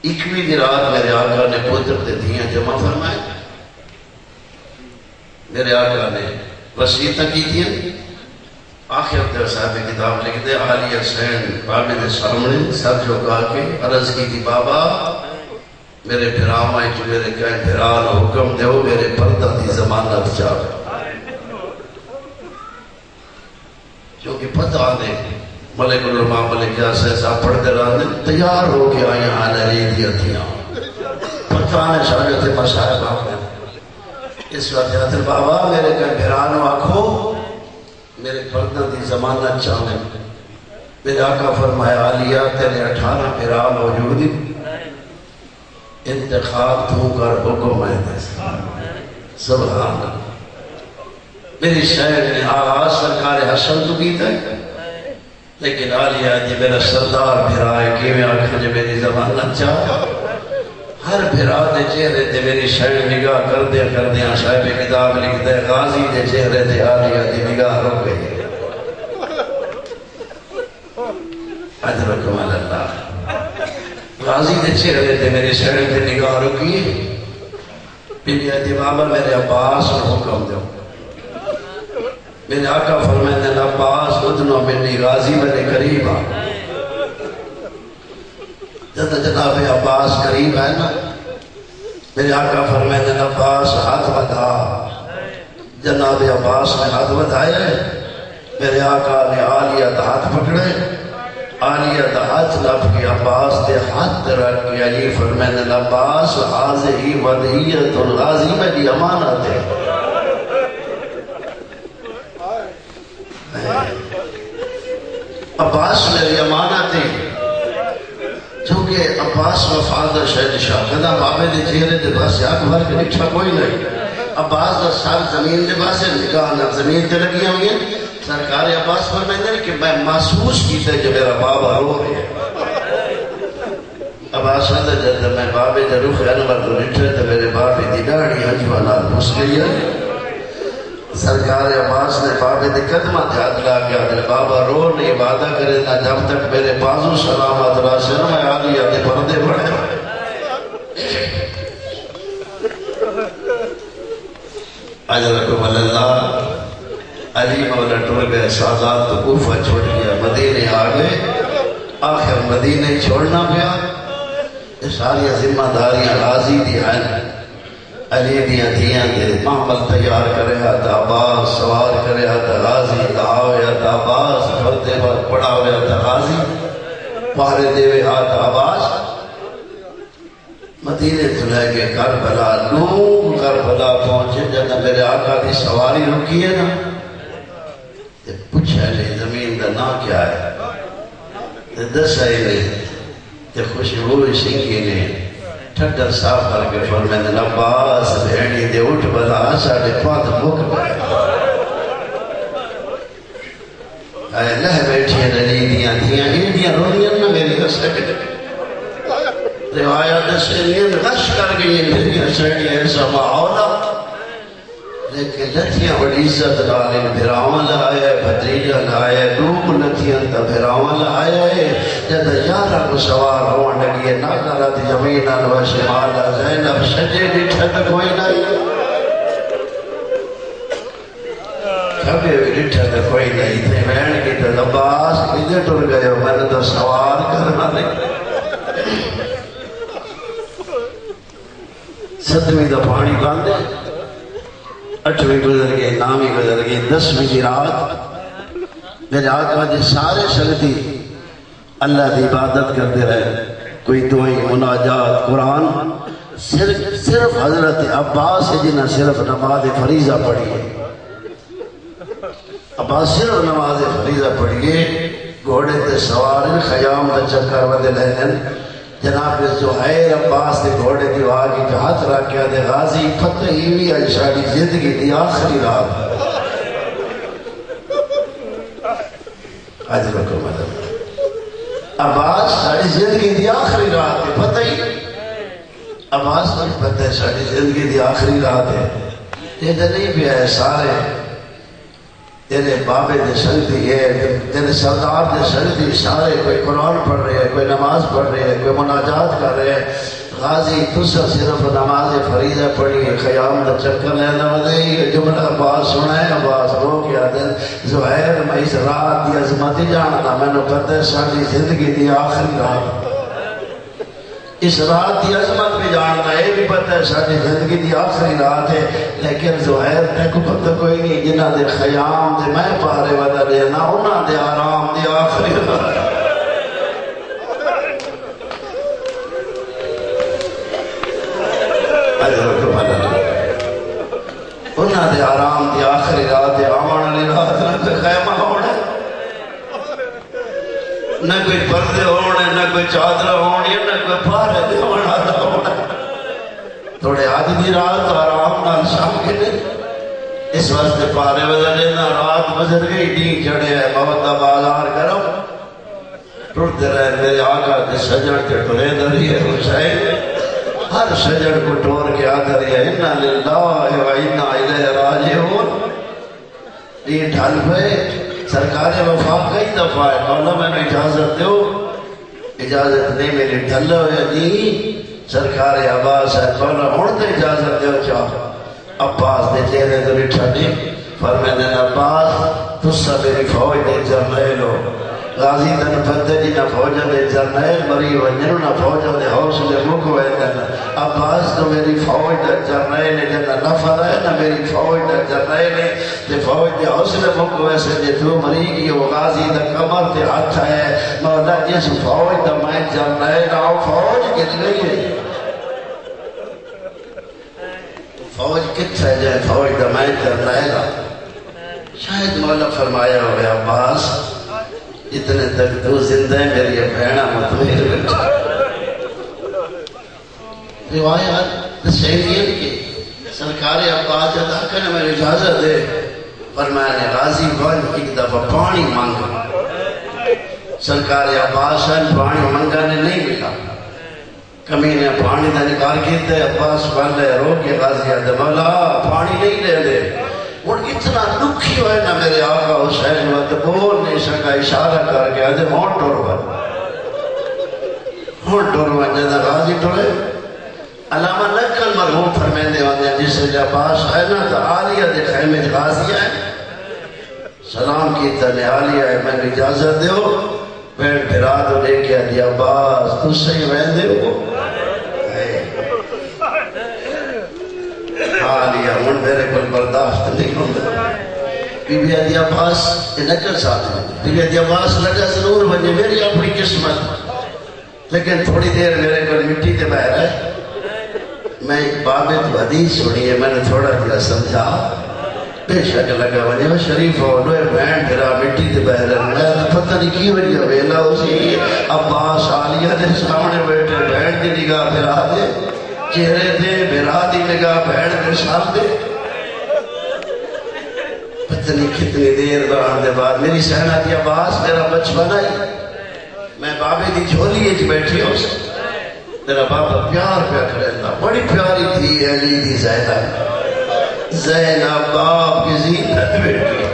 اکوی دی رات میرے آقا نے پوتر دے دھیاں جمع فرمائے میرے آقا نے وسیعتہ کی تھیں آخر دے صاحب کتاب لکھ دے عالی حسین بابے دے سامنے سر جھکا کے عرض کی تھی بابا میرے پھرامائیں جو میرے کہیں پھران حکم دے ہو میرے پردہ دی زمانت چاہے کیونکہ پتہ دے ملک العلماء ملک جاسے صاحب پڑھتے رہنے تیار ہو کے آئیں آنے ریدیاں تھیاں پتہ نے شاگرد مسائب آنے اس وقت حضرت بابا میرے گھر بھرانو آکھو میرے پردہ دی زمانہ چاہنے میرے آقا فرمایا علیہ تیرے 18 بھرا موجودی انتخاب تو کر بکو میں دے سبحان اللہ میری شہر نے آغاز سرکار حسن تو کی تھا لیکن علیہ جی میرا سردار بھرائے کہ میں آنکھا جو میری زبان نہ چاہتا ہر بھرا دے چہرے دے میری شہر نگاہ کر دیا صاحب کتاب لکھ دے غازی دے چہرے دے علیہ جی نگاہ رک گئی اجرکم اللہ غازی دے چہرے دے میری شہر دے نگاہ رکی میری عدی بابا میرے عباس اور حکم دے میرے آقا فرمائے نے عباس ادنو منی غازی میرے قریب آ جب جناب عباس قریب ہے نا میرے آقا فرمائے نے عباس ہاتھ بتا جناب عباس نے ہاتھ بتایا میرے آقا نے عالیہ دا ہاتھ پکڑے عالیہ دا ہاتھ لپ کے عباس دے ہاتھ رکھ کے علی فرمائے نے عباس حاضری ودیعت الغازی میری امانت ہے عباس میری امانت ہے چونکہ عباس وفادر شہد شاہ قدہ بابے دے چہرے دے پاس اکبر کے نکھا کوئی نہیں عباس دا سال زمین دے پاس نکاح نہ زمین تے لگی ہوئی ہیں سرکار عباس فرمائے کہ میں محسوس کیتا ہے کہ میرا بابا رو رہے ہیں عباس آدھا جب میں بابے دے روح انور کو نٹھے تو میرے بابے دی ڈاڑی حجوانا پوس گئی ہے سرکار عباس نے بابے دے قدمہ ہاتھ لا کے آدھے بابا رو نہیں وعدہ کرے نہ جب تک میرے بازو سلامت راشن میں عالیہ دے پردے پڑے اجرکم اللہ علی مولا ٹر گئے سادات تو کوفہ چھوڑ گیا مدینے آگئے آخر مدینے چھوڑنا پیا یہ ساری ذمہ داریاں غازی دی ہیں علی دیاں دیاں دے معمل تیار کرے آتا عباس سوار کرے آتا غازی دعاوے آتا عباس پردے پر پڑھاوے آتا غازی پہرے دیوے آتا عباس مدینے تو لے کے کربلا نوم کربلا پہنچے جب میرے آقا دی سواری رکی ہے نا پوچھا لے زمین دا نا کیا ہے دس آئی نہیں تے خوشبوئی سنگی نے ٹھٹر صاف کر کے فرمائے نے عباس بھیڑی دے اٹھ بلا ساڑھے پانت مک بھائی اے لہ بیٹھی ہیں نلی دیاں دیاں ایڈیاں روڑیاں نا میری دستے روایت سے نیند غش کر گئی میری سڑی ایسا معاولا لیکن لتھیاں بڑی عزت لالین بھراؤں لائے بھتریجہ لائے دوم لتھیاں تا بھراؤں لائے جد یارہ کو سوار ہونے لگی ناکارت جمیناً و شمالا زینب شجے بھی ٹھٹ کوئی نہیں کبھی بھی ٹھٹ کوئی نہیں تھے بہن کی تو عباس کدھے ٹر گئے میں نے تو سوار کرنا نہیں ستویں دا پانی باندھے 8ویں گزر گئی 9ویں گزر گئی 10ویں کی رات میرے آقا جی سارے شرطی اللہ دی عبادت کرتے رہے کوئی دعائیں مناجات قرآن صرف حضرت عباس جنہ صرف نماز فریضہ پڑھی ہے عباس صرف نماز فریضہ پڑھی ہے گھوڑے تے سوار خیام دا چکر ودے لہن جناب زہیر عباس دے گھوڑے دی آگی پہ ہاتھ رکھیا دے غازی فتح ہیوی اجشاڑی زندگی دی آخری رات اجرکم اللہ عباس ساڑی زندگی دی آخری رات ہے پتہ ہی عباس پر پتہ ہے ساڑی زندگی دی آخری رات ہے تیدہ نہیں بھی ہے سارے تیرے بابے دے سردی ہے تیرے سردار دے سردی سارے کوئی قرآن پڑھ رہے ہیں کوئی نماز پڑھ رہے ہیں کوئی مناجات کر رہے ہیں غازی تسا صرف نماز فریضہ پڑھی ہے خیام دا چکر لینا ودے یہ جملہ عباس سنا ہے عباس رو کیا دن زہیر میں اس رات دی عظمتی جانتا میں نے پتہ ہے ساری زندگی دی آخری رات اس رات کی عظمت بھی جاننا ہے، یہ بھی پتہ ہے ساری زندگی کی آخری رات ہے، لیکن زہیر تے کو پتہ کوئی نہیں جنہ دے خیام دے میں پارے ودا دینا انہاں دے آرام دی آخری رات۔ انہاں دے آرام دی آخری رات ہے، آمان علی رات نہ کوئی خیمہ ہونا نہ کوئی پردے ہونے، نہ کوئی چادر ہونی، نہ کوئی پارے دے ہونا ہونا۔ تھوڑے آج دی رات آرام نال شام کے دن اس واسطے پارے وجہ لینا رات گزر گئی، دین چڑھے ہے موت دا بازار گرم ٹرتے رہے میرے آقا دے سجڑ کے ٹرے دری ہے حسین، ہر سجڑ کو ٹور کے آدھر ہے اِنَّا لِلَّهِ وَإِنَّا إِلَيْهِ رَاجِعُونَ۔ دین ڈھل پہ سرکار وفا کئی دفعہ ہے، مولا میں نے اجازت دو، اجازت نہیں میری ڈھل ہوئے نہیں، سرکار عباس ہے مولا ہون دے اجازت دو چاہ۔ عباس دے چہرے تو رٹھا نہیں، فرمیدن عباس تسا میری فوج دے جرنیل ہو، غازی تن فتح جی نہ فوجہ دے جرنیل مری ونجنو نہ فوجہ دے حوصلے مکو ویدن، عباس تو میری فوج دے جرنیل جنہ نفر ہے نہ میری فوج دے جرنیل دے فوج دے حوصلے مکو ویسے جے تو مری گی وہ غازی دے کمر دے ہاتھ ہے، مولا جس فوج دے میں جرنیل آؤ فوج کت گئی ہے، فوج کت ہے جائے فوج دے میں جرنیل آؤ۔ شاید مولا فرمایا ہوئے عباس اتنے تک تو زندہ ہے میری بہنہ مطمئر بیٹھا۔ روایات سیدین کی سرکار عباس عطا کرنے میں اجازت دے، فرمایا نے غازی بن ایک دفعہ پانی مانگا، سرکار عباس پانی مانگا نے نہیں ملا، کمینے پانی دا نکار کیتے عباس بن لے رو کے غازی آدھے مولا پانی نہیں دے دے، اور اتنا دکھی ہوئے نا میرے آقا حسین وقت بول نہیں سکا، اشارہ کر کے آدھے ہون ٹور بن جیدہ غازی ٹورے۔ علامہ نکل مرحوم فرمیندے ہوندے ہیں جسے عباس ہے نا تو عالیہ دے خیمے غازی ہے، سلام کیتا نے عالیہ ہے میں نے اجازت دے ہو، پیر پھرا دو لے کے آدھی عباس تو صحیح ویندے ہو عالیہ من میرے کل برداشت نہیں ہوندہ۔ بی بی عدی عباس نکل ساتھ میں بی بی عدی عباس لگا ضرور بنجے میری اپنی قسمت، لیکن تھوڑی دیر میرے کل مٹی تے بہ رہے، میں ایک بابت حدیث سنی ہے میں نے تھوڑا کیا سمجھا، بے شک لگا بنجے وہ شریف ہو لوے بہن پھرا مٹی تے بہ رہے، میں پتہ نہیں کی وجہ ویلا اسی عباس عالیہ دے سامنے بیٹھے بہن دی نگاہ پھرا دے، چہرے دے میرا دی نگاہ بہن دے ساتھ دے، پتہ نہیں کتنی دیر بعد دے بعد میری سہنہ دی عباس میرا بچپن آئی، میں بابے دی جھولی اچ بیٹھی ہو سکتا، میرا بابا پیار پہ کرتا، بڑی پیاری تھی علی دی زینب، زینب باپ کی زینت بیٹی،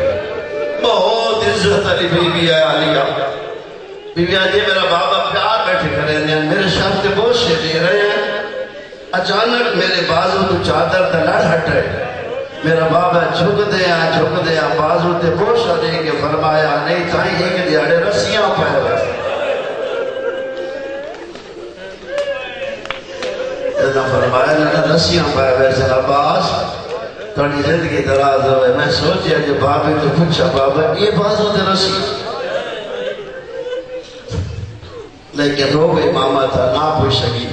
بہت عزت علی بی بی ہے علیہ، بی بی آجی میرا بابا پیار بیٹھے کریں میرے شاہد بہت سے دے رہے ہیں، اچانک میرے بازو تو چادر تے لڑ ہٹ رہے، میرا بابا جھک دیا بازو تے بوشا دے کے فرمایا نہیں تھائیں ایک دیاڑے رسیاں پائے ہوئے، جنہا فرمایا نے رسیاں پائے ہوئے سے عباس تھوڑی زندگی دراز ہوئے، میں سوچیا جو بابے تو پوچھا بابا یہ بازو تے رسی، لیکن روے ماما تھا نہ پوچھ سکی،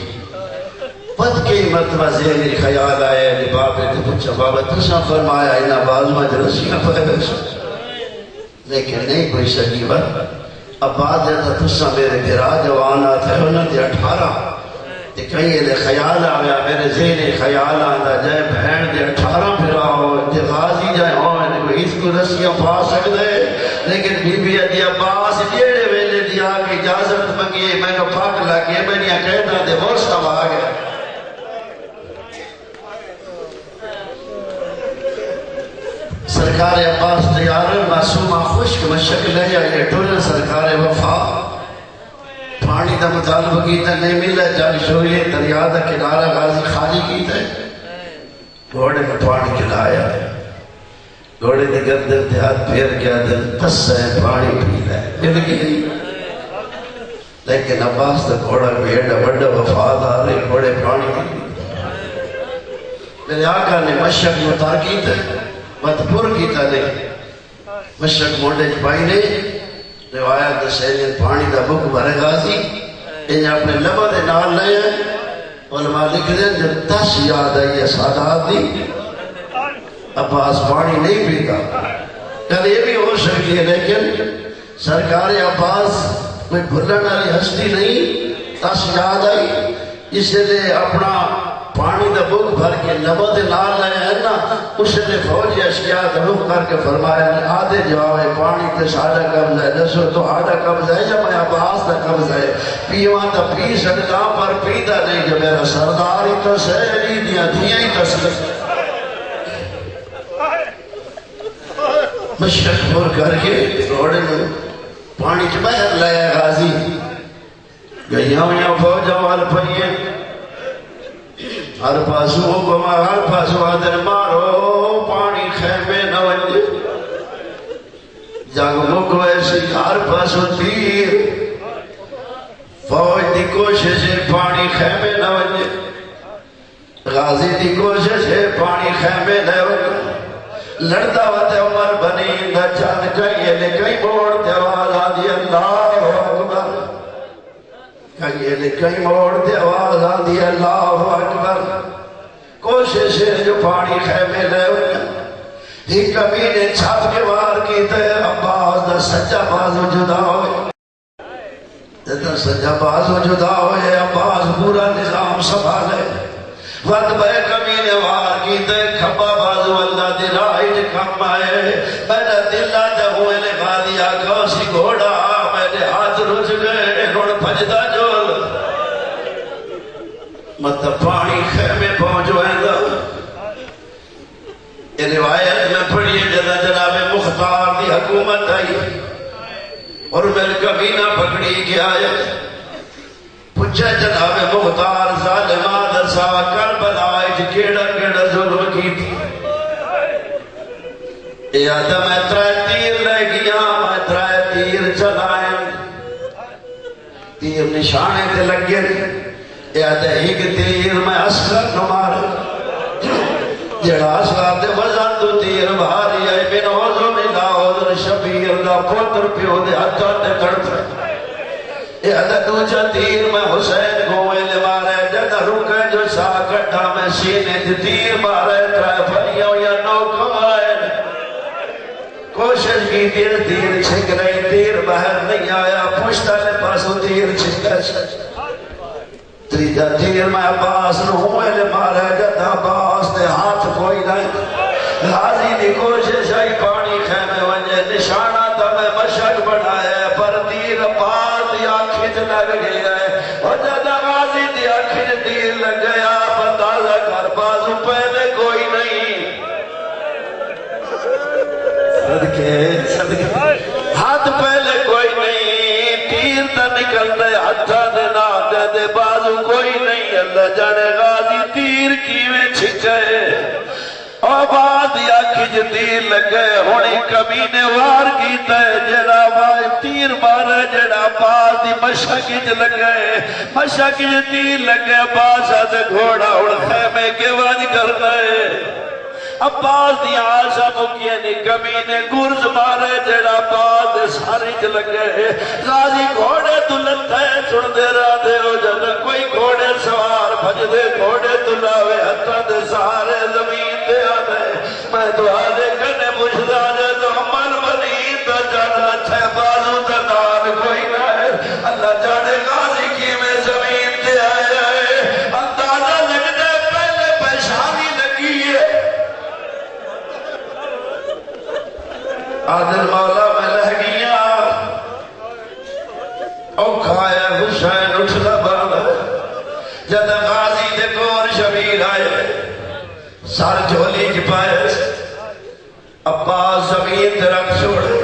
پت کی مرتبہ ذہنی خیال آئے کہ بابے تو پوچھا بابا تسا فرمایا انہا بازمہ جرسیاں پائے لیکن نہیں کوئی سکی بات، اب بات جاتا تسا میرے گھرا جوانا تھے انہوں نے 18 کہ کہیں یہ خیال آیا میرے ذہنی خیال آتا جائے بہن دے 18 پھرا ہو تے غازی جائے ہوں کوئی اس کو رسیاں پا سکتے، لیکن بی بی عدی عباس جیڑے ویلے دیا کہ اجازت منگی میں نے پاک لگے میں نے کہتا دے وہ سب آ گیا، سرکار عباس تیار معصومہ خشک مشک لے آئے ٹولن سرکار وفا پانی دا مطالبہ کیتا نہیں ملا، جل شوئے دریا دا کنارہ غازی خالی کیتا ہے، گھوڑے میں پانی کھلایا، گھوڑے دے گردن تے ہاتھ پھیر گیا دل تس ہے پانی پی لے مل گئی، لیکن عباس دا گھوڑا بھی ایڈا بڑا وفادار ہے، گھوڑے پانی میرے آقا نے مشک متار کیتا مدپور کیتا نہیں، مشک موڑے چپائی نہیں، روایت دا سیلین پانی دا بک بھرے غازی انہیں اپنے لبا دے نال لے ہیں، علماء لکھ دیں جب 10 یاد آئی ہے سادات دی عباس پانی نہیں پیتا۔ کل یہ بھی ہو سکتی ہے لیکن سرکار عباس کوئی بھلن والی ہستی نہیں، 10 یاد آئی اس لئے اپنا پانی دا بک بھر کے لبا دے نال لے ہیں نا، اس نے فوجی اشیاء رخ کر کے فرمایا آدھے جواب پانی تے ساڑھا قبض ہے، دسو تو آدھا قبض ہے یا میں عباس دا قبض ہے، پیوان تا پی سکتا پر پیتا نہیں جو میرا سردار ہی تو سہری دیا دیا ہی تسلیم مشک پور کر کے روڑے میں پانی چ بہر لیا غازی گئیاں ہویاں فوجہ وال پڑیے ہر پاسو حکمہ ہر پاسو آدر مارو پانی خیمے نہ ونجے جاگ مک ویسی ہر پاسو تیر فوج دی کوشش ہے پانی خیمے نہ ونجے غازی دی کوشش ہے پانی خیمے نہ ونجے لڑتا وقت عمر بنی نہ چاند کہیں لے کہیں موڑ تے آواز آدھی اللہ اکبر کہیں لے کہیں موڑ تے آواز آدھی اللہ اکبر کوشش ہے جو پانی خیمے لے ہی کبھی نے چھاپ کے وار کی تے عباس دا سجا بازو جدا ہوئے جدا سجا بازو جدا ہوئے عباس پورا نظام سنبھالے وقت بے کمی نے وار کی تے کھبا بازو اللہ دی راہی کم آئے میرا دل آجا ہوئے نے غازی آقا سی گھوڑا میرے ہاتھ رج گئے روڑ بھجدہ جول مت پانی خیمے پہنچو ایندہ یہ روایت میں پڑھئے جناب مختار دی حکومت آئی اور مل کبینہ پکڑی گیا ہے پچھے جناب مختار ظالمہ دسا کربلائے کیڑا کیڑا ظلم کی تھی اے آدم میں 3 تیر لے گیا میں 3 تیر چلائیں تیر نشانے تے لگے اے آدھے ایک تیر میں اسکر نمار جڑا اسکر دے وزن تو تیر بھاری ہے بن عوضر ملا عوضر شبیر دا پوتر پیو دے ہتھا تے کڑپ اے آدھے دوچہ تیر میں حسین گوئے لے مارے جدہ رکے جو سا کٹھا میں سینے تے تیر مارے 3 پھلیوں یا نوکو آئے کوشش کی تیر چھک رہی تیر باہر نہیں آیا پوچھتا لے پاسو تیر چھک رہی تریجہ تیر میں عباس نو ہوئے لے مارے جدہ عباس دے ہاتھ کوئی نہیں غازی دی کوشش آئی پانی خیمے ونجے نشانہ تا میں مشک بڑھائے پر تیر عباس دی آنکھیں لگ گیا ہے اور جدہ غازی دی آنکھیں تیر لگ گیا پتازہ کر بازو پہلے کوئی نہیں صدقے ہاتھ پہلے کوئی نہیں تیر تا نکلنے ہتھا دینا دے بازو کوئی نہیں اللہ جانے غازی تیر کیویں چھکے اور بعد یا کھج تیر لگے ہونی کمینے وار کیتا ہے جڑا بائی تیر مارے جڑا باز دی مشکج لگے مشکج تیر لگے بازا دے گھوڑا اڑ خیمے کے وانج کرنا ہے عباس دی آشا مکیے نی کمینے گرز مارے جڑا باز ساری چ لگے غازی گھوڑے تو لتھے چھڑ دے رہا دے ہو جب کوئی گھوڑے سوار بھج دے گھوڑے تو لاوے ہتھا دے سہارے زمین دے آدھے میں دعا دے کرنے مجھدا جے تو عمل بنی تا جانا چھے بازو تا نان کوئی نہ ہے اللہ جانے غازی کی میں زمین دے آئے آئے اندازہ لگنے پہلے پیشانی لگی ہے عادل مولا میں لہ گیا او کھایا حسین اٹھلا بالا جد غازی دے کور شبیر آئے سار جھولی کی پائے عباس زمین تے رکھ چھوڑے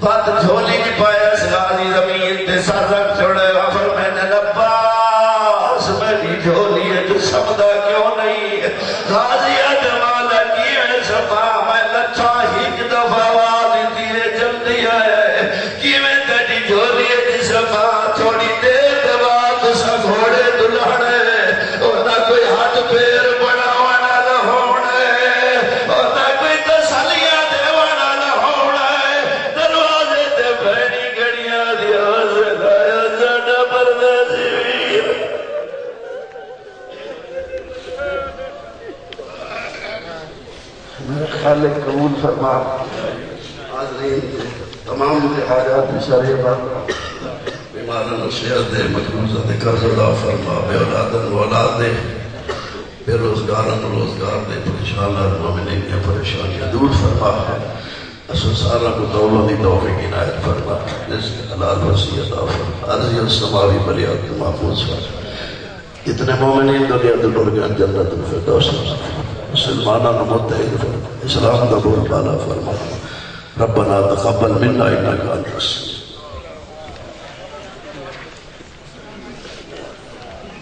بات جھولی کی پائے غازی زمین تے سار رکھ چھوڑے غفر میں نے عباس میری جھولی ہے جو سمدہ کیوں نہیں غازی اجمالا کی ہے سفا میں لچھا ہی دفعہ جھولی ہے جس سفا چھوڑی مالک قبول فرما. حاضرین تمام کے حاجات شریعہ بیماروں صحت دے, مقروضہ دے, قرض ادا فرما, بے اولادن اولاد دے, بے روزگارن روزگار دے, پریشانان مومنین کے پریشانیاں دور فرما. اسو سارا کو دولوں دی توفیق عنایت فرما, رزق حلال وسیع عطا فرما, عرضی السماوی بلیات محفوظ فرما. اتنے مومنین دنیا دے برگان جنت الفردوس, مسلمانوں متحد فرما, اسلام دا بول بالا فرما. ربنا تقبل منا انك انت